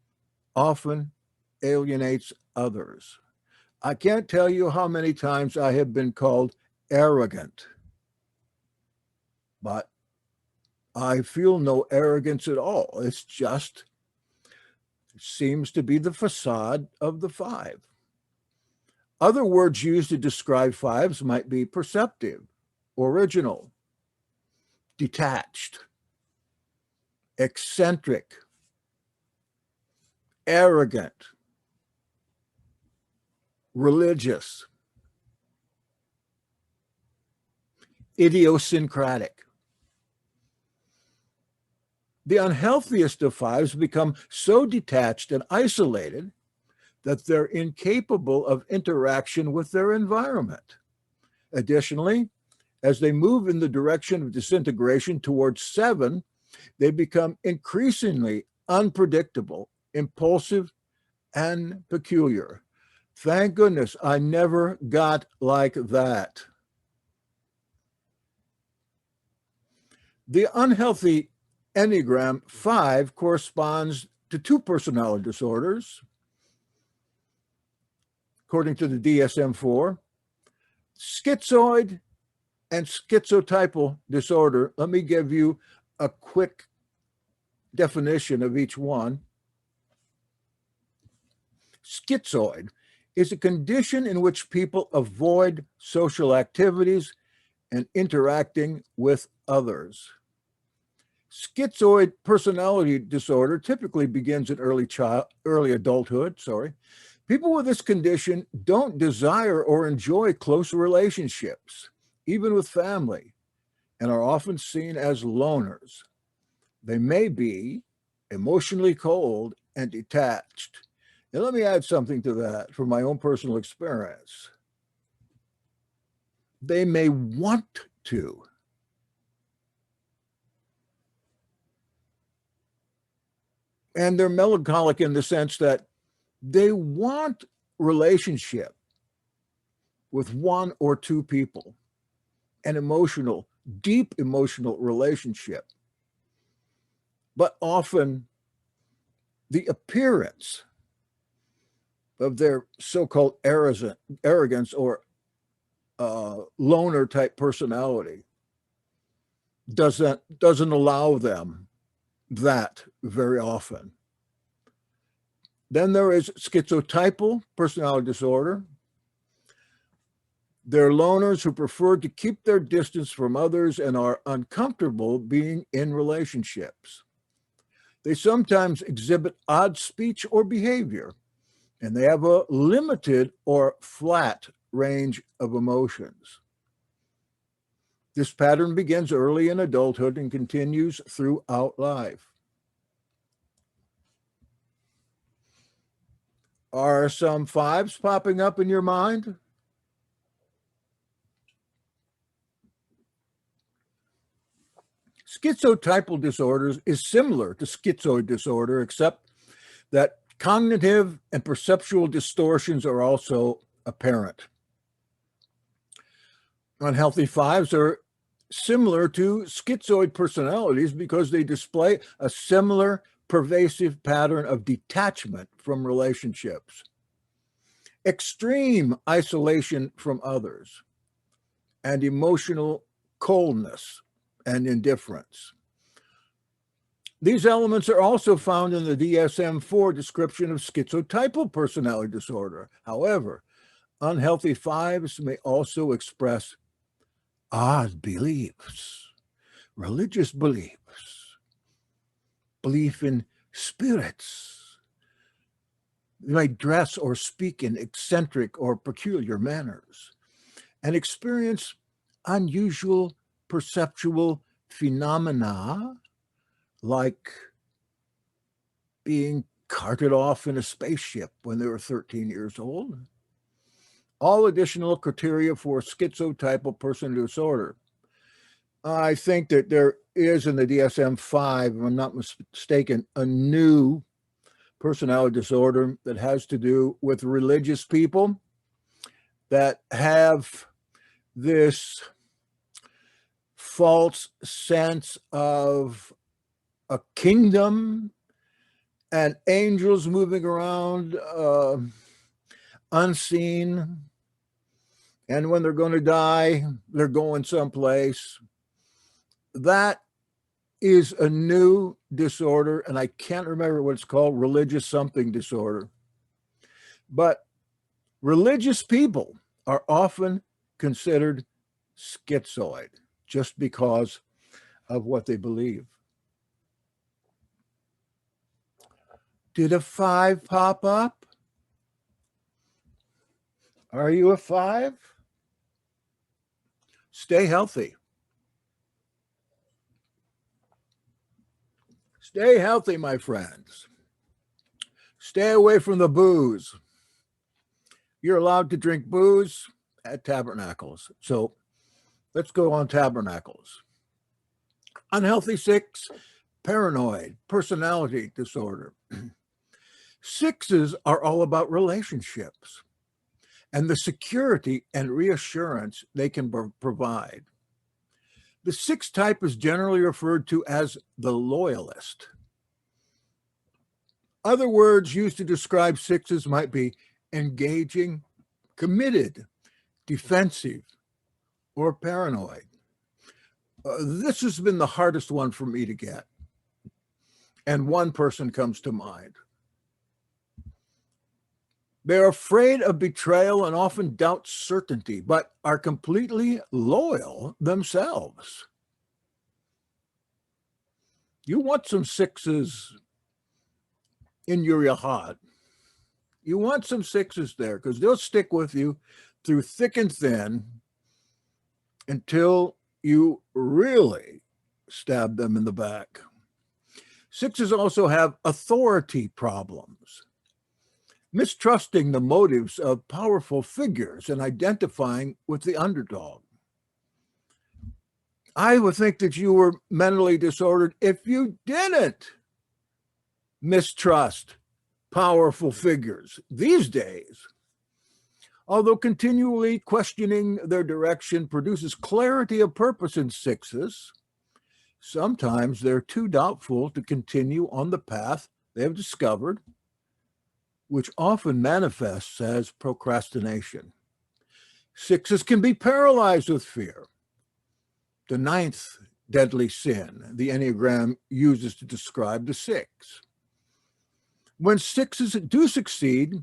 often alienates others. I can't tell you how many times I have been called arrogant, but I feel no arrogance at all. It seems to be the facade of the 5. Other words used to describe 5s might be perceptive, original, detached, eccentric, arrogant, religious, idiosyncratic. The unhealthiest of 5s become so detached and isolated that they're incapable of interaction with their environment. Additionally, as they move in the direction of disintegration towards 7, they become increasingly unpredictable, impulsive, and peculiar. Thank goodness I never got like that. The unhealthy Enneagram 5 corresponds to 2 personality disorders, according to the DSM-4, schizoid and schizotypal disorder. Let me give you a quick definition of each one. Schizoid is a condition in which people avoid social activities and interacting with others. Schizoid personality disorder typically begins in early adulthood. People with this condition don't desire or enjoy close relationships, even with family, and are often seen as loners. They may be emotionally cold and detached. And let me add something to that from my own personal experience. They may want to. And they're melancholic in the sense that they want relationship with 1 or 2 people, an emotional, deep emotional relationship. But often the appearance of their so-called arrogance or loner type personality doesn't allow them that very often. Then there is schizotypal personality disorder. They're loners who prefer to keep their distance from others and are uncomfortable being in relationships. They sometimes exhibit odd speech or behavior, and they have a limited or flat range of emotions. This pattern begins early in adulthood and continues throughout life. Are some fives popping up in your mind? Schizotypal disorders is similar to schizoid disorder, except that cognitive and perceptual distortions are also apparent. Unhealthy fives are similar to schizoid personalities because they display a similar pervasive pattern of detachment from relationships, extreme isolation from others, and emotional coldness and indifference. These elements are also found in the DSM-4 description of schizotypal personality disorder. However, unhealthy fives may also express odd beliefs, religious beliefs, belief in spirits. They might dress or speak in eccentric or peculiar manners and experience unusual perceptual phenomena like being carted off in a spaceship when they were 13 years old. All additional criteria for schizotypal personality disorder. I think that there is in the DSM-5, if I'm not mistaken, a new personality disorder that has to do with religious people that have this false sense of a kingdom and angels moving around unseen. And when they're going to die, they're going someplace. That is a new disorder, and I can't remember what it's called, religious something disorder. But religious people are often considered schizoid just because of what they believe. Did a 5 pop up? Are you a 5? Stay healthy. Stay healthy, my friends. Stay away from the booze. You're allowed to drink booze at tabernacles. So let's go on tabernacles. Unhealthy 6, paranoid personality disorder. 6s are all about relationships and the security and reassurance they can provide. The 6 type is generally referred to as the loyalist. Other words used to describe 6s might be engaging, committed, defensive, or paranoid. This has been the hardest one for me to get. And one person comes to mind. They're afraid of betrayal and often doubt certainty, but are completely loyal themselves. You want some 6s in your Yahad. You want some 6s there because they'll stick with you through thick and thin until you really stab them in the back. 6s also have authority problems, mistrusting the motives of powerful figures and identifying with the underdog. I would think that you were mentally disordered if you didn't mistrust powerful figures these days. Although continually questioning their direction produces clarity of purpose in 6s, sometimes they're too doubtful to continue on the path they have discovered, which often manifests as procrastination. 6s can be paralyzed with fear. The 9th deadly sin the Enneagram uses to describe the 6. When 6s do succeed,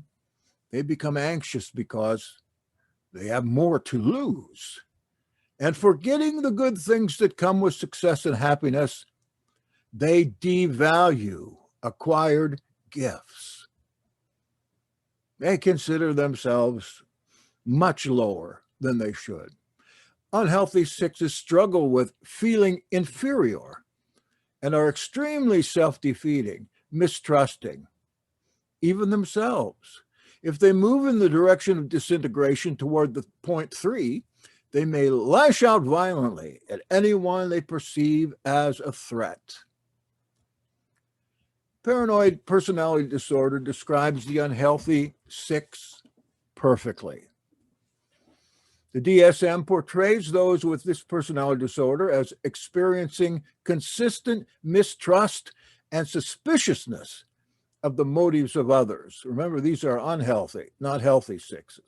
they become anxious because They have more to lose. And forgetting the good things that come with success and happiness, they devalue acquired gifts. They consider themselves much lower than they should. Unhealthy sixes struggle with feeling inferior and are extremely self-defeating, mistrusting, even themselves. If they move in the direction of disintegration toward the point 3, they may lash out violently at anyone they perceive as a threat. Paranoid personality disorder describes the unhealthy 6 perfectly. The DSM portrays those with this personality disorder as experiencing consistent mistrust and suspiciousness of the motives of others. Remember, these are unhealthy, not healthy 6s,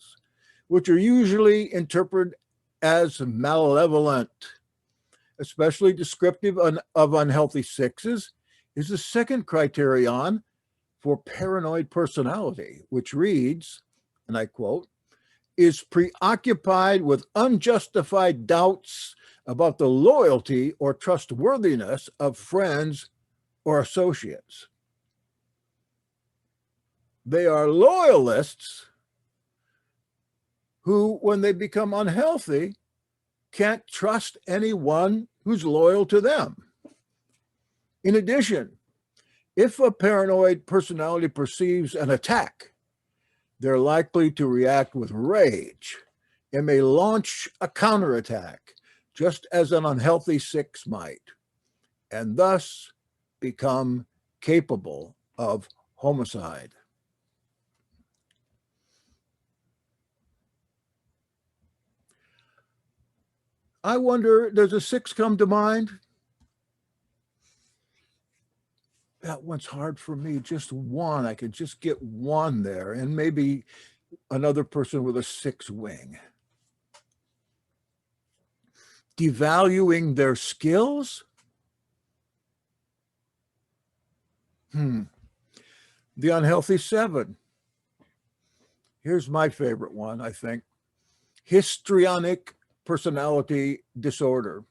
which are usually interpreted as malevolent. Especially descriptive of unhealthy 6s is the second criterion for paranoid personality, which reads, and I quote, is preoccupied with unjustified doubts about the loyalty or trustworthiness of friends or associates. They are loyalists who, when they become unhealthy, can't trust anyone who's loyal to them. In addition, if a paranoid personality perceives an attack, they're likely to react with rage and may launch a counterattack, just as an unhealthy 6 might, and thus become capable of homicide. I wonder, does a 6 come to mind? That one's hard for me. Just one. I could just get one there, and maybe another person with a 6 wing. Devaluing their skills? The unhealthy 7. Here's my favorite one, I think. Histrionic personality disorder.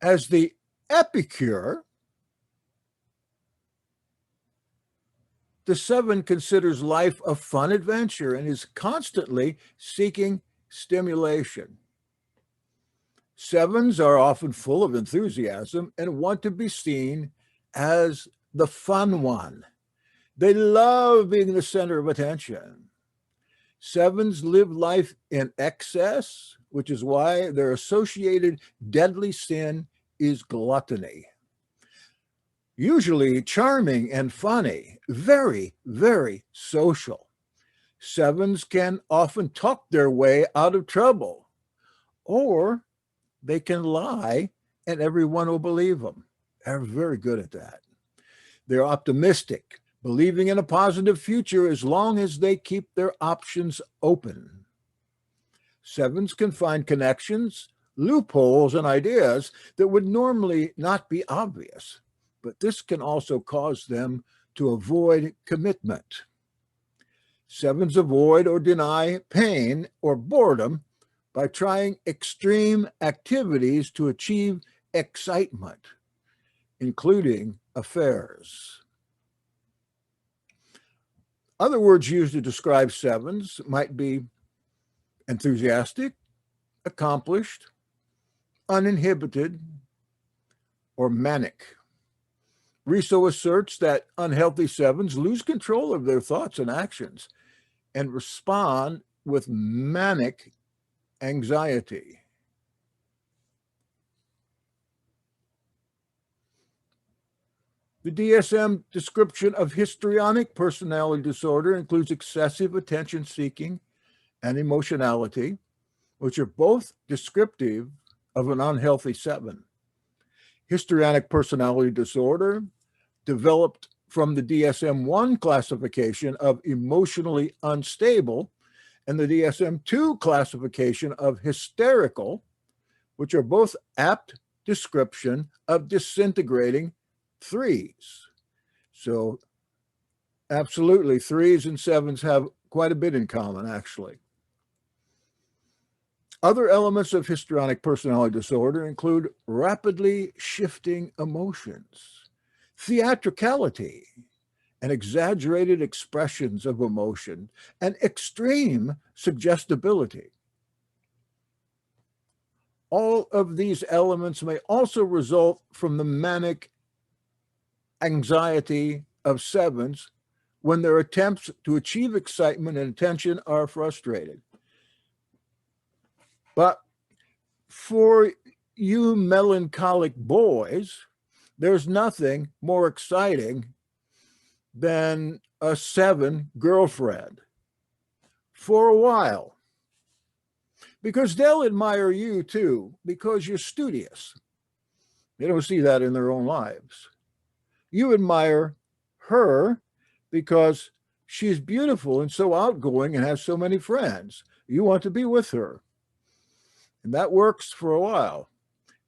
As the epicure, the 7 considers life a fun adventure and is constantly seeking stimulation. 7s are often full of enthusiasm and want to be seen as the fun one. They love being the center of attention. 7s live life in excess, which is why their associated deadly sin is gluttony. Usually charming and funny, very, very social. 7s can often talk their way out of trouble, or they can lie and everyone will believe them. They're very good at that. They're optimistic, believing in a positive future as long as they keep their options open. 7s can find connections, loopholes, and ideas that would normally not be obvious, but this can also cause them to avoid commitment. 7s avoid or deny pain or boredom by trying extreme activities to achieve excitement, including affairs. Other words used to describe 7s might be enthusiastic, accomplished, uninhibited, or manic. Riso asserts that unhealthy 7s lose control of their thoughts and actions and respond with manic anxiety. The DSM description of histrionic personality disorder includes excessive attention seeking and emotionality, which are both descriptive of an unhealthy 7. Histrionic personality disorder developed from the DSM-1 classification of emotionally unstable and the DSM-2 classification of hysterical, which are both apt description of disintegrating 3s. So absolutely, 3s and 7s have quite a bit in common, actually. Other elements of histrionic personality disorder include rapidly shifting emotions, theatricality, and exaggerated expressions of emotion, and extreme suggestibility. All of these elements may also result from the manic anxiety of sevens when their attempts to achieve excitement and attention are frustrated. But for you melancholic boys, there's nothing more exciting than a 7 girlfriend for a while, because they'll admire you too, because you're studious. They don't see that in their own lives. You admire her because she's beautiful and so outgoing and has so many friends. You want to be with her. And that works for a while.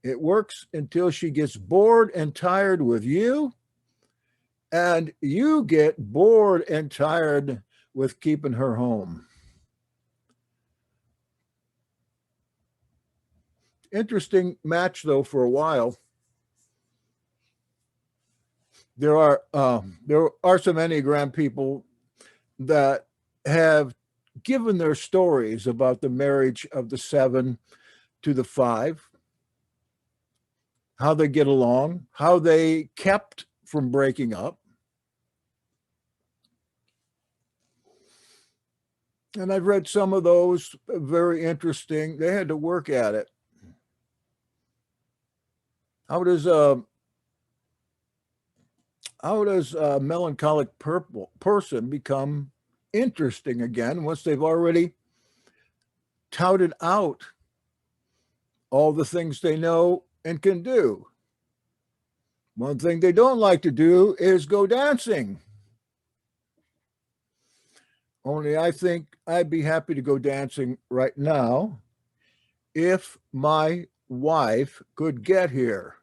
It works until she gets bored and tired with you, and you get bored and tired with keeping her home. Interesting match, though, for a while. There are some Enneagram people that have given their stories about the marriage of the 7 to the 5, how they get along, how they kept from breaking up. And I've read some of those, very interesting. They had to work at it. How does a melancholic person become interesting again once they've already touted out all the things they know and can do? One thing they don't like to do is go dancing. Only I think I'd be happy to go dancing right now if my wife could get here.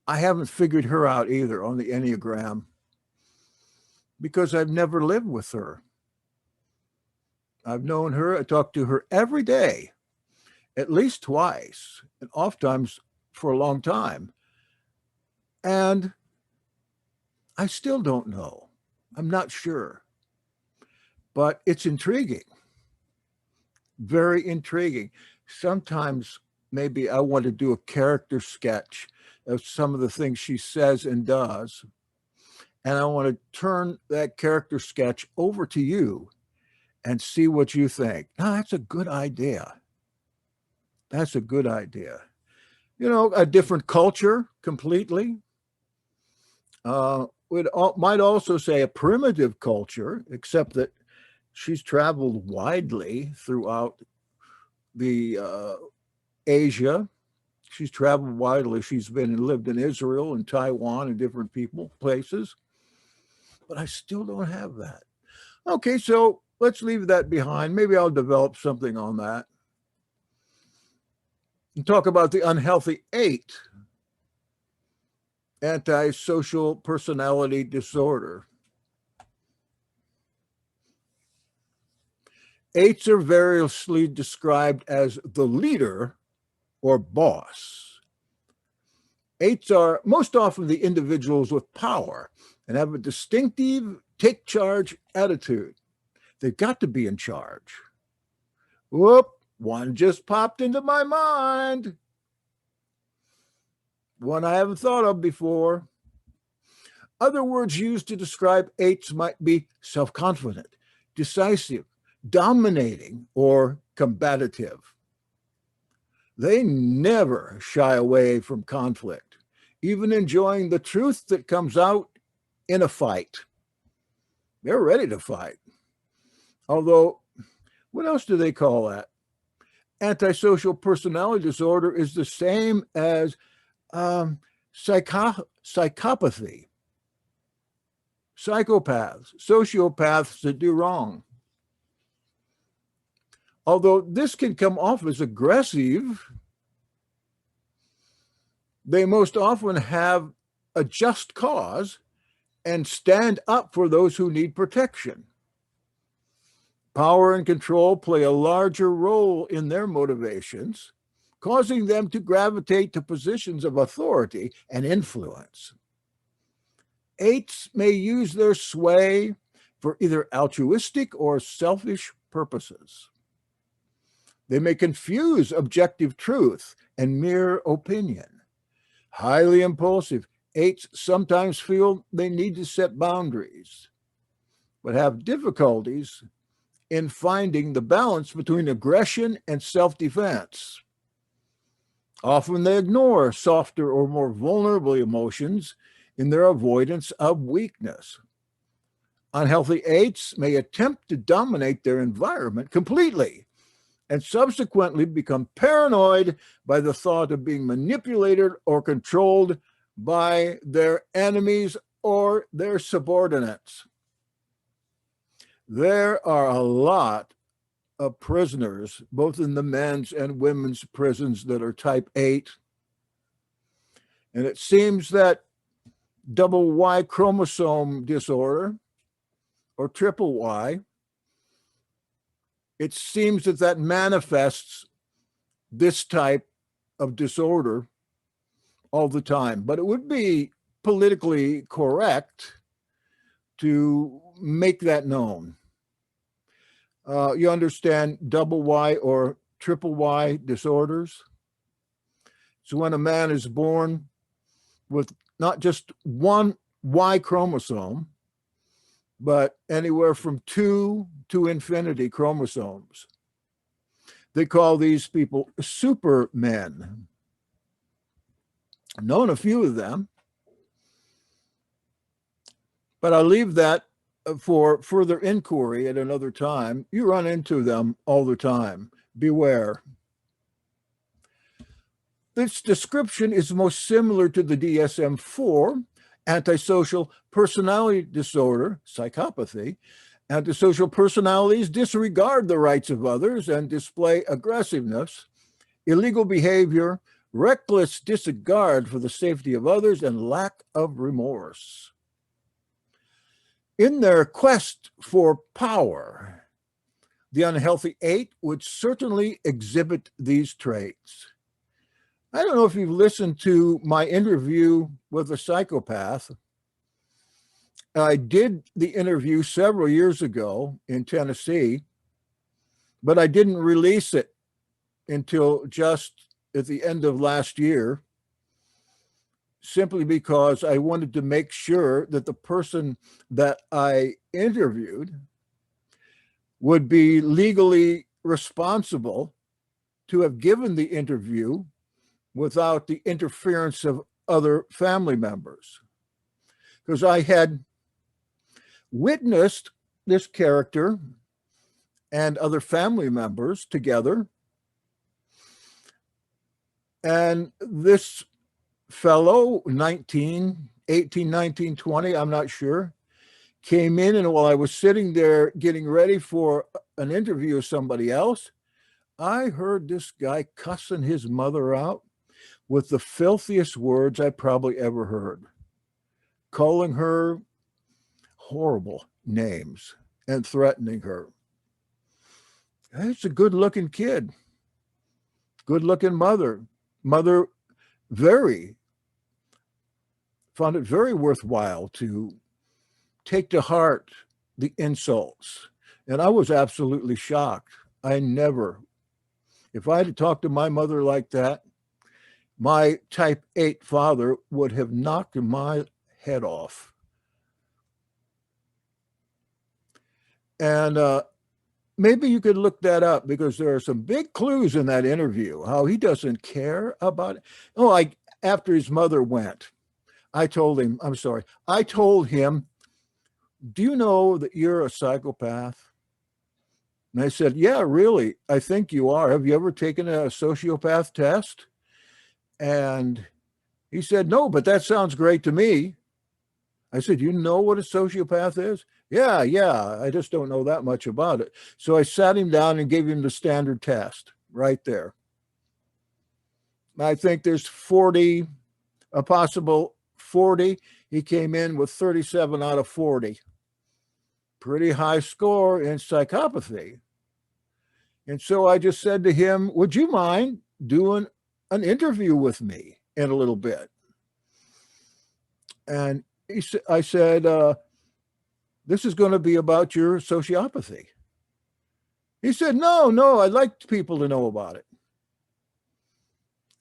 I haven't figured her out either on the Enneagram because I've never lived with her. I've known her, I talk to her every day, at least twice, and oftentimes for a long time. And I still don't know. I'm not sure. But it's intriguing. Very intriguing. Sometimes maybe I want to do a character sketch of some of the things she says and does. And I want to turn that character sketch over to you and see what you think. Now, that's a good idea. That's a good idea. You know, a different culture completely. Might also say a primitive culture, except that she's traveled widely throughout the Asia. She's traveled widely. She's been and lived in Israel and Taiwan and different places. But I still don't have that. Okay, so let's leave that behind. Maybe I'll develop something on that. And talk about the unhealthy 8, antisocial personality disorder. 8s are variously described as the leader or boss. 8s are most often the individuals with power and have a distinctive take charge attitude. They've got to be in charge. Whoop, one just popped into my mind. One I haven't thought of before. Other words used to describe 8s might be self-confident, decisive, dominating, or combative. They never shy away from conflict, even enjoying the truth that comes out in a fight. They're ready to fight. Although, what else do they call that? Antisocial personality disorder is the same as psychopathy. Psychopaths, sociopaths that do wrong. Although this can come off as aggressive, they most often have a just cause and stand up for those who need protection. Power and control play a larger role in their motivations, causing them to gravitate to positions of authority and influence. 8s may use their sway for either altruistic or selfish purposes. They may confuse objective truth and mere opinion. Highly impulsive, 8s sometimes feel they need to set boundaries, but have difficulties in finding the balance between aggression and self-defense. Often they ignore softer or more vulnerable emotions in their avoidance of weakness. Unhealthy 8s may attempt to dominate their environment completely and subsequently become paranoid by the thought of being manipulated or controlled by their enemies or their subordinates. There are a lot of prisoners, both in the men's and women's prisons, that are type 8. And it seems that double Y chromosome disorder or triple Y, it seems that that manifests this type of disorder all the time. But it would be politically correct to make that known. You understand double Y or triple Y disorders? So when a man is born with not just one Y chromosome, but anywhere from 2 to infinity chromosomes. They call these people supermen. I've known a few of them, but I'll leave that for further inquiry at another time. You run into them all the time. Beware. This description is most similar to the DSM-4, antisocial personality disorder, psychopathy. Antisocial personalities disregard the rights of others and display aggressiveness, illegal behavior, reckless disregard for the safety of others, and lack of remorse. In their quest for power, the unhealthy 8 would certainly exhibit these traits. I don't know if you've listened to my interview with a psychopath. I did the interview several years ago in Tennessee, but I didn't release it until just at the end of last year, simply because I wanted to make sure that the person that I interviewed would be legally responsible to have given the interview without the interference of other family members. Because I had witnessed this character and other family members together. And this fellow, 18, 19, 20, I'm not sure, came in, and while I was sitting there getting ready for an interview with somebody else, I heard this guy cussing his mother out with the filthiest words I probably ever heard, calling her horrible names and threatening her. It's a good-looking kid, good-looking mother. Mother found it very worthwhile to take to heart the insults. And I was absolutely shocked. If I had talked to my mother like that, my type 8 father would have knocked my head off. And maybe you could look that up, because there are some big clues in that interview, how he doesn't care about it. Oh, after his mother went, I told him, do you know that you're a psychopath? And I said, yeah, really, I think you are. Have you ever taken a sociopath test? And he said, no, but that sounds great to me. I said, you know what a sociopath is? Yeah, I just don't know that much about it. So I sat him down and gave him the standard test right there. I think there's a possible 40. He came in with 37 out of 40. pretty high score in psychopathy. And so I just said to him, would you mind doing an interview with me in a little bit? And I said, this is going to be about your sociopathy. He said, no, I'd like people to know about it.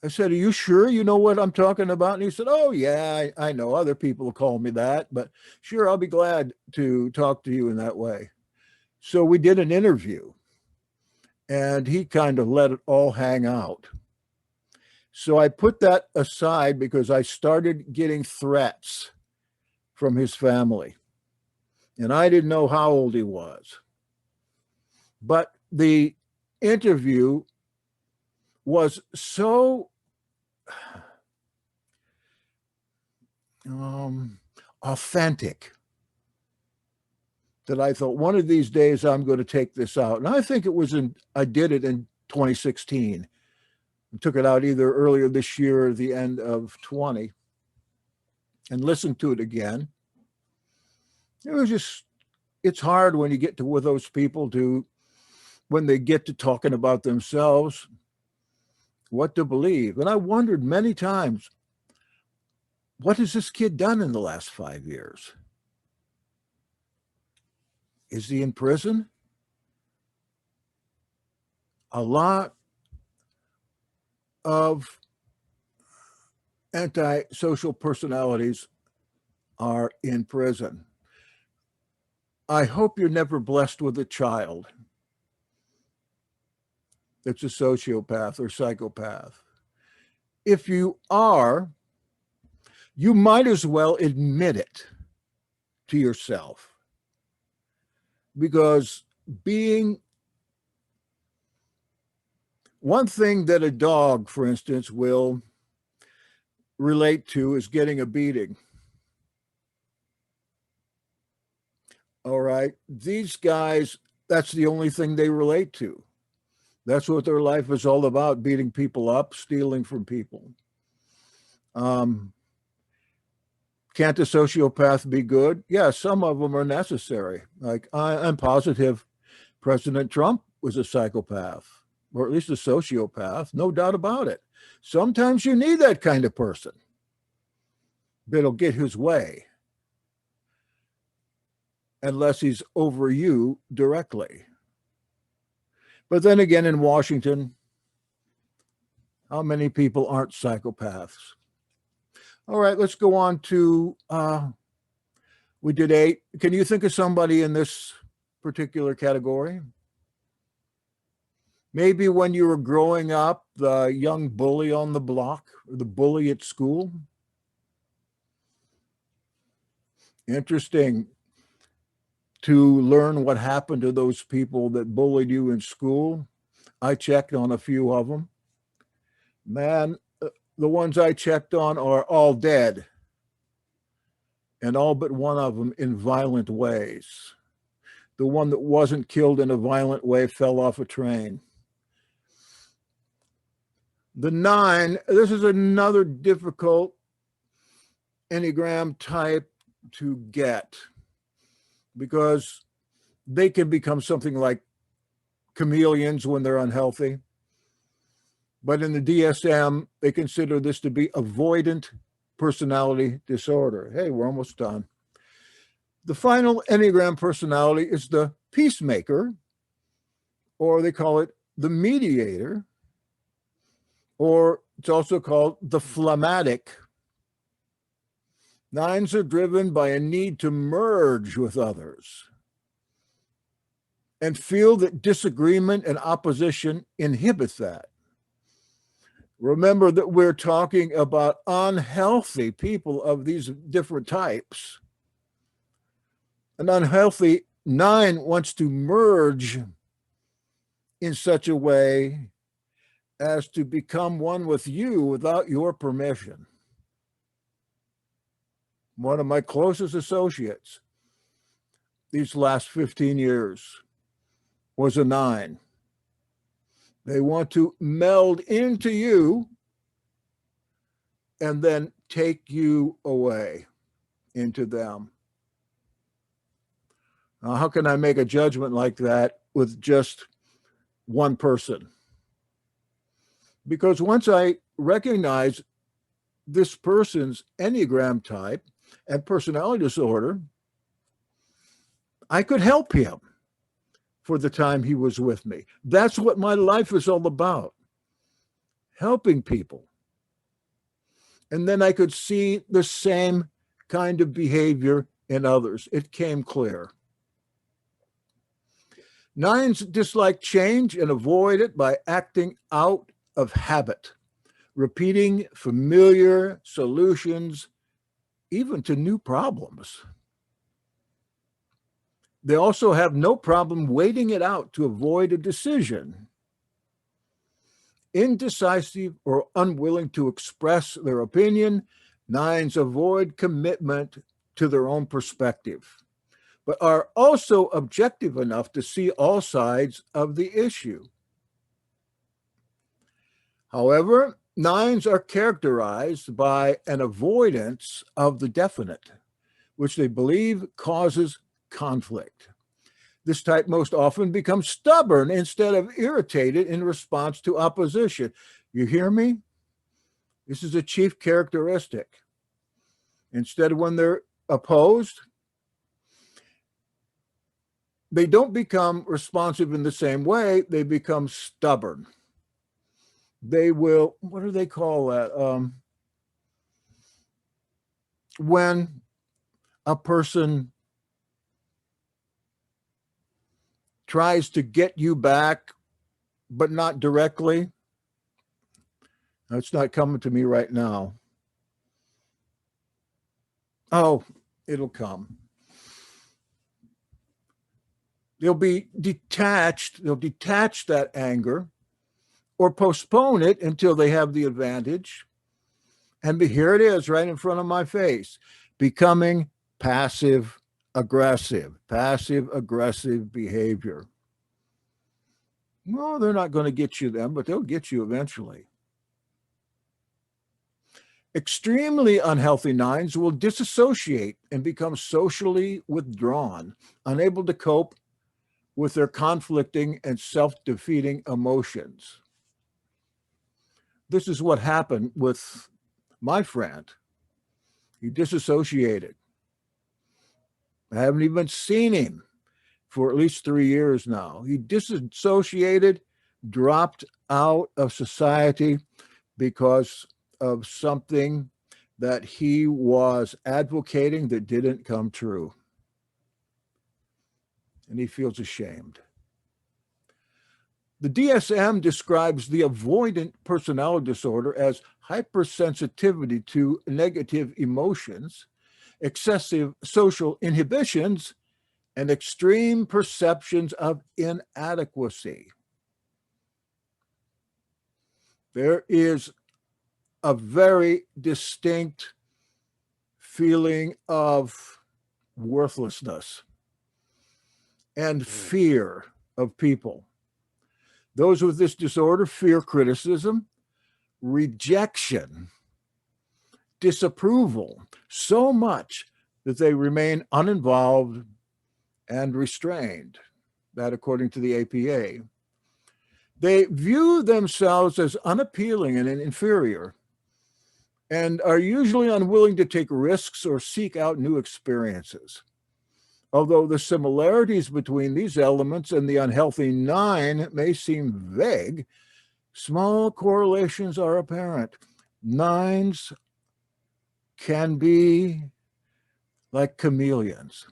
I said, are you sure you know what I'm talking about? And he said, oh, yeah, I know. Other people call me that, but sure, I'll be glad to talk to you in that way. So we did an interview, and he kind of let it all hang out. So I put that aside because I started getting threats from his family, and I didn't know how old he was. But the interview was so authentic that I thought one of these days I'm going to take this out. And I think I did it in 2016. I took it out either earlier this year or the end of 20 and listened to it again. It's hard when you get with those people when they get to talking about themselves, what to believe. And I wondered many times, what has this kid done in the last 5 years? Is he in prison? A lot of antisocial personalities are in prison. I hope you're never blessed with a child that's a sociopath or psychopath. If you are, you might as well admit it to yourself, because one thing that a dog, for instance, will relate to is getting a beating. All right. These guys, that's the only thing they relate to. That's what their life is all about, beating people up, stealing from people. Can't a sociopath be good? Yeah, some of them are necessary. Like I'm positive President Trump was a psychopath, or at least a sociopath, no doubt about it. Sometimes you need that kind of person that'll get his way, unless he's over you directly. But then again, in Washington, how many people aren't psychopaths? All right, let's go on to, we did 8. Can you think of somebody in this particular category? Maybe when you were growing up, the young bully on the block, or the bully at school. Interesting to learn what happened to those people that bullied you in school. I checked on a few of them. Man, the ones I checked on are all dead, and all but one of them in violent ways. The one that wasn't killed in a violent way fell off a train. The 9, this is another difficult Enneagram type to get, because they can become something like chameleons when they're unhealthy. But in the DSM, they consider this to be avoidant personality disorder. Hey, we're almost done. The final Enneagram personality is the peacemaker, or they call it the mediator, or it's also called the phlegmatic. 9s are driven by a need to merge with others and feel that disagreement and opposition inhibits that. Remember that we're talking about unhealthy people of these different types. An unhealthy 9 wants to merge in such a way as to become one with you without your permission. One of my closest associates these last 15 years was a 9. They want to meld into you and then take you away into them. How can I make a judgment like that with just one person? Because once I recognize this person's Enneagram type and personality disorder, I could help him for the time he was with me. That's what my life is all about, helping people. And then I could see the same kind of behavior in others. It came clear. Nines dislike change and avoid it by acting out of habit, repeating familiar solutions, even to new problems. They also have no problem waiting it out to avoid a decision. Indecisive or unwilling to express their opinion, nines avoid commitment to their own perspective, but are also objective enough to see all sides of the issue. However, nines are characterized by an avoidance of the definite, which they believe causes conflict. This type most often becomes stubborn instead of irritated in response to opposition. You hear me? This is a chief characteristic. Instead of when they're opposed, they don't become responsive in the same way. They become stubborn. They will, what do they call that? When a person tries to get you back, but not directly. It's not coming to me right now. Oh, it'll come. They'll be detached. They'll detach that anger or postpone it until they have the advantage. And here it is right in front of my face, becoming passive aggressive behavior. Well, they're not going to get you then, but they'll get you eventually. Extremely unhealthy nines will disassociate and become socially withdrawn, unable to cope with their conflicting and self-defeating emotions. This is what happened with my friend. He disassociated. I haven't even seen him for at least 3 years now. He disassociated, dropped out of society because of something that he was advocating that didn't come true. And he feels ashamed. The DSM describes the avoidant personality disorder as hypersensitivity to negative emotions, excessive social inhibitions, and extreme perceptions of inadequacy. There is a very distinct feeling of worthlessness and fear of people. Those with this disorder fear criticism, rejection, disapproval so much that they remain uninvolved and restrained. That according to the APA. They view themselves as unappealing and inferior and are usually unwilling to take risks or seek out new experiences. Although the similarities between these elements and the unhealthy nine may seem vague, small correlations are apparent. Nines can be like chameleons.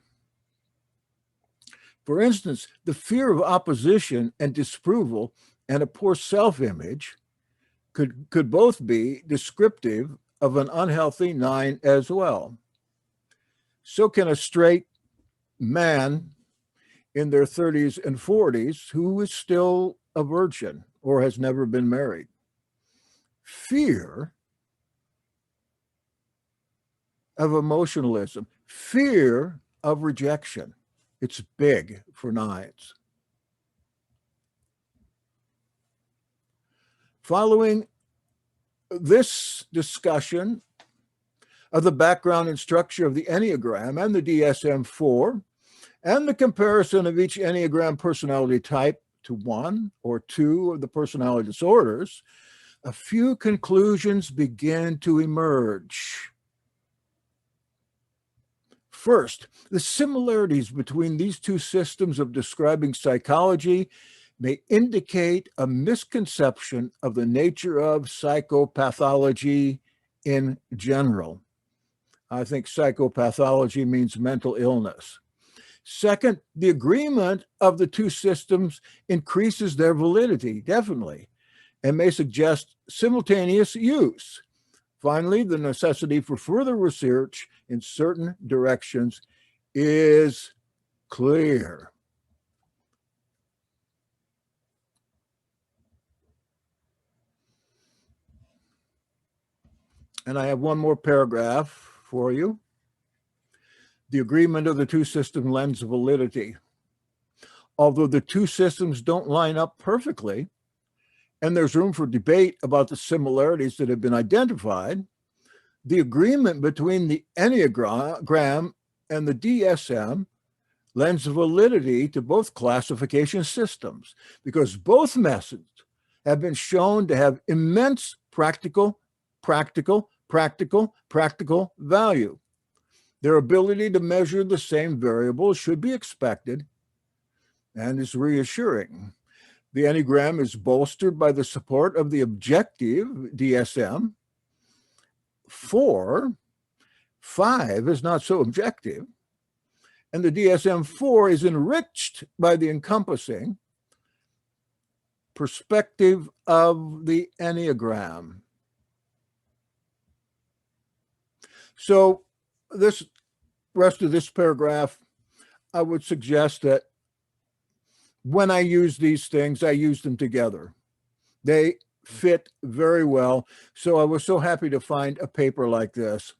For instance, the fear of opposition and disapproval and a poor self-image could both be descriptive of an unhealthy nine as well. So can a straight man in their 30s and 40s who is still a virgin or has never been married. Fear of emotionalism, fear of rejection. It's big for nines. Following this discussion of the background and structure of the Enneagram and the DSM-4 and the comparison of each Enneagram personality type to one or two of the personality disorders, a few conclusions begin to emerge. First, the similarities between these two systems of describing psychology may indicate a misconception of the nature of psychopathology in general. I think psychopathology means mental illness. Second, the agreement of the two systems increases their validity, definitely, and may suggest simultaneous use. Finally, the necessity for further research in certain directions is clear. And I have one more paragraph for you. The agreement of the two systems lends validity. Although the two systems don't line up perfectly, and there's room for debate about the similarities that have been identified, the agreement between the Enneagram and the DSM lends validity to both classification systems because both methods have been shown to have immense practical value. Their ability to measure the same variables should be expected and is reassuring. The Enneagram is bolstered by the support of the objective DSM. 4, 5 is not so objective. And the DSM-4 is enriched by the encompassing perspective of the Enneagram. So this rest of this paragraph, I would suggest that when I use these things, I use them together. They fit very well. So I was so happy to find a paper like this.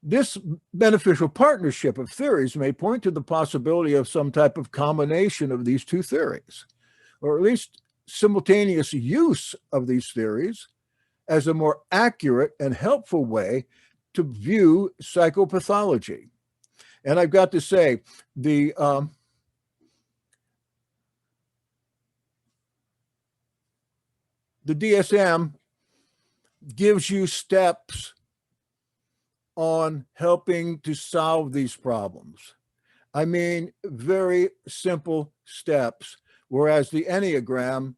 This beneficial partnership of theories may point to the possibility of some type of combination of these two theories, or at least simultaneous use of these theories as a more accurate and helpful way to view psychopathology. And I've got to say, the DSM gives you steps on helping to solve these problems. I mean, very simple steps, whereas the Enneagram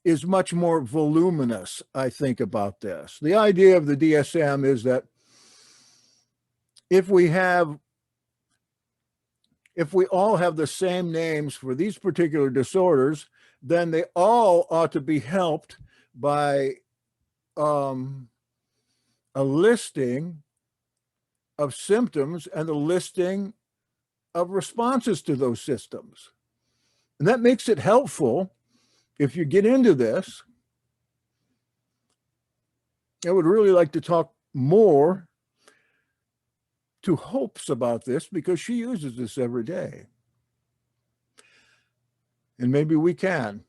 is much more voluminous, I think, about this. The idea of the DSM is that if we all have the same names for these particular disorders, then they all ought to be helped by a listing of symptoms and a listing of responses to those systems. And that makes it helpful if you get into this. I would really like to talk more to Hopes about this because she uses this every day. And maybe we can.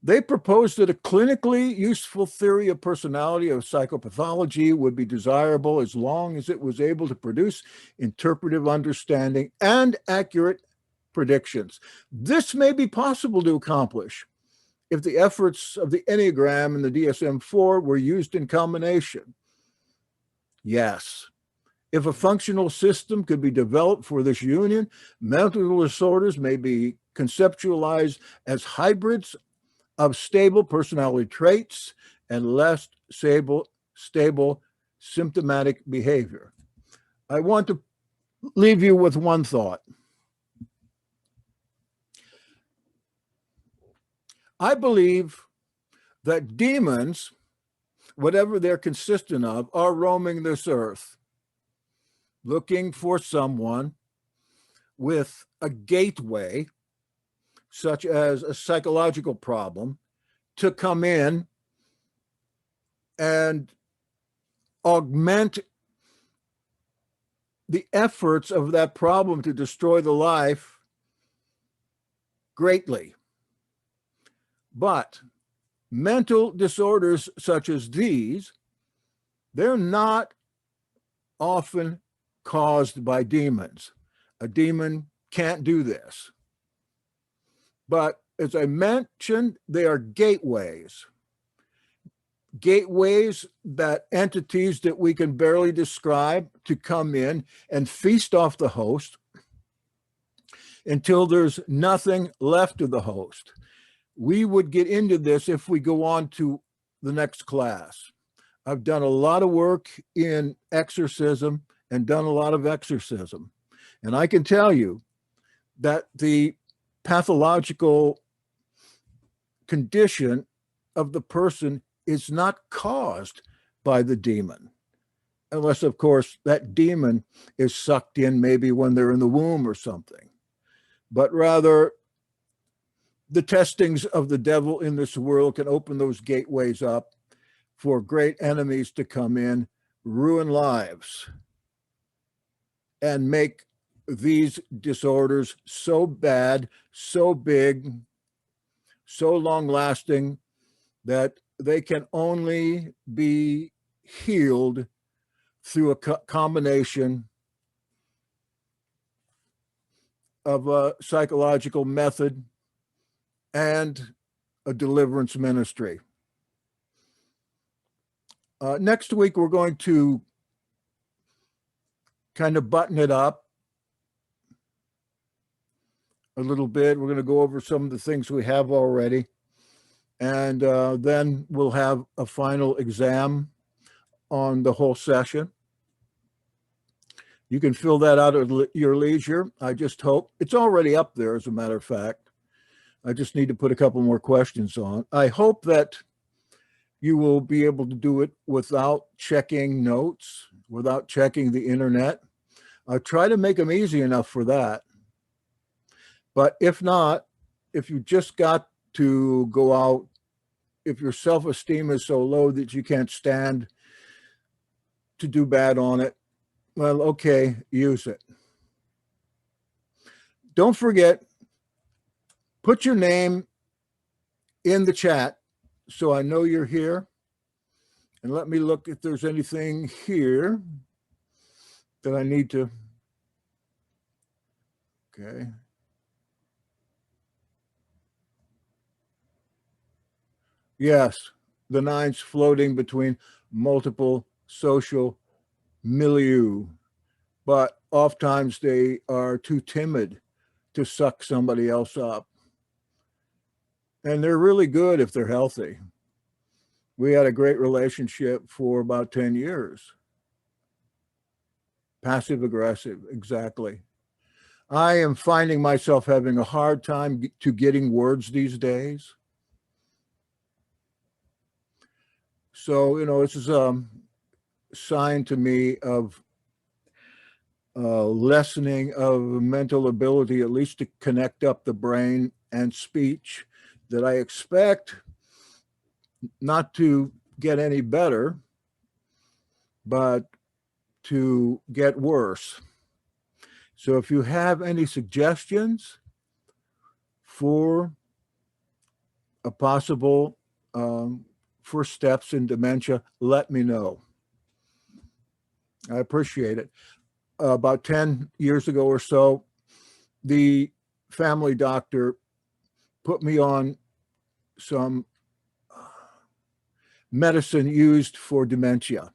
They proposed that a clinically useful theory of personality of psychopathology would be desirable as long as it was able to produce interpretive understanding and accurate predictions. This may be possible to accomplish if the efforts of the Enneagram and the DSM-4 were used in combination. Yes. If a functional system could be developed for this union, mental disorders may be conceptualized as hybrids of stable personality traits and less stable symptomatic behavior. I want to leave you with one thought. I believe that demons, whatever they're consistent of, are roaming this earth, looking for someone with a gateway, such as a psychological problem, to come in and augment the efforts of that problem to destroy the life greatly. But mental disorders such as these, they're not often caused by demons. A demon can't do this. But as I mentioned, they are gateways. Gateways, that entities that we can barely describe, to come in and feast off the host until there's nothing left of the host. We would get into this if we go on to the next class. I've done a lot of work in exorcism and done a lot of exorcism. And I can tell you that the pathological condition of the person is not caused by the demon, unless, of course, that demon is sucked in maybe when they're in the womb or something. But rather, the testings of the devil in this world can open those gateways up for great enemies to come in, ruin lives, and make these disorders so bad, so big, so long-lasting that they can only be healed through a combination of a psychological method and a deliverance ministry. Next week, we're going to kind of button it up a little bit. We're going to go over some of the things we have already. And then we'll have a final exam on the whole session. You can fill that out at your leisure. I just hope it's already up there, as a matter of fact. I just need to put a couple more questions on. I hope that you will be able to do it without checking notes, without checking the internet. I'll try to make them easy enough for that. But if not, if you just got to go out, if your self-esteem is so low that you can't stand to do bad on it, well, okay, use it. Don't forget, put your name in the chat so I know you're here. And let me look if there's anything here that I need to. Okay. Yes, the nine's floating between multiple social milieu, but oftentimes they are too timid to suck somebody else up. And they're really good if they're healthy. We had a great relationship for about 10 years. Passive aggressive, exactly. I am finding myself having a hard time to getting words these days. So, you know, this is a sign to me of lessening of mental ability, at least to connect up the brain and speech, that I expect not to get any better, but to get worse. So if you have any suggestions for a possible first steps in dementia, let me know. I appreciate it. About 10 years ago or so, the family doctor put me on some medicine used for dementia.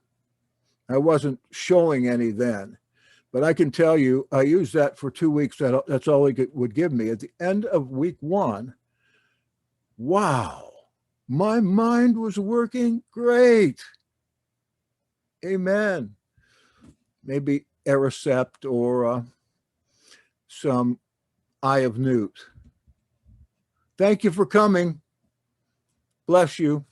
I wasn't showing any then, but I can tell you, I used that for 2 weeks. That's all he would give me. At the end of week 1, wow, my mind was working great. Amen. Maybe Aricept or some Eye of Newt. Thank you for coming. Bless you.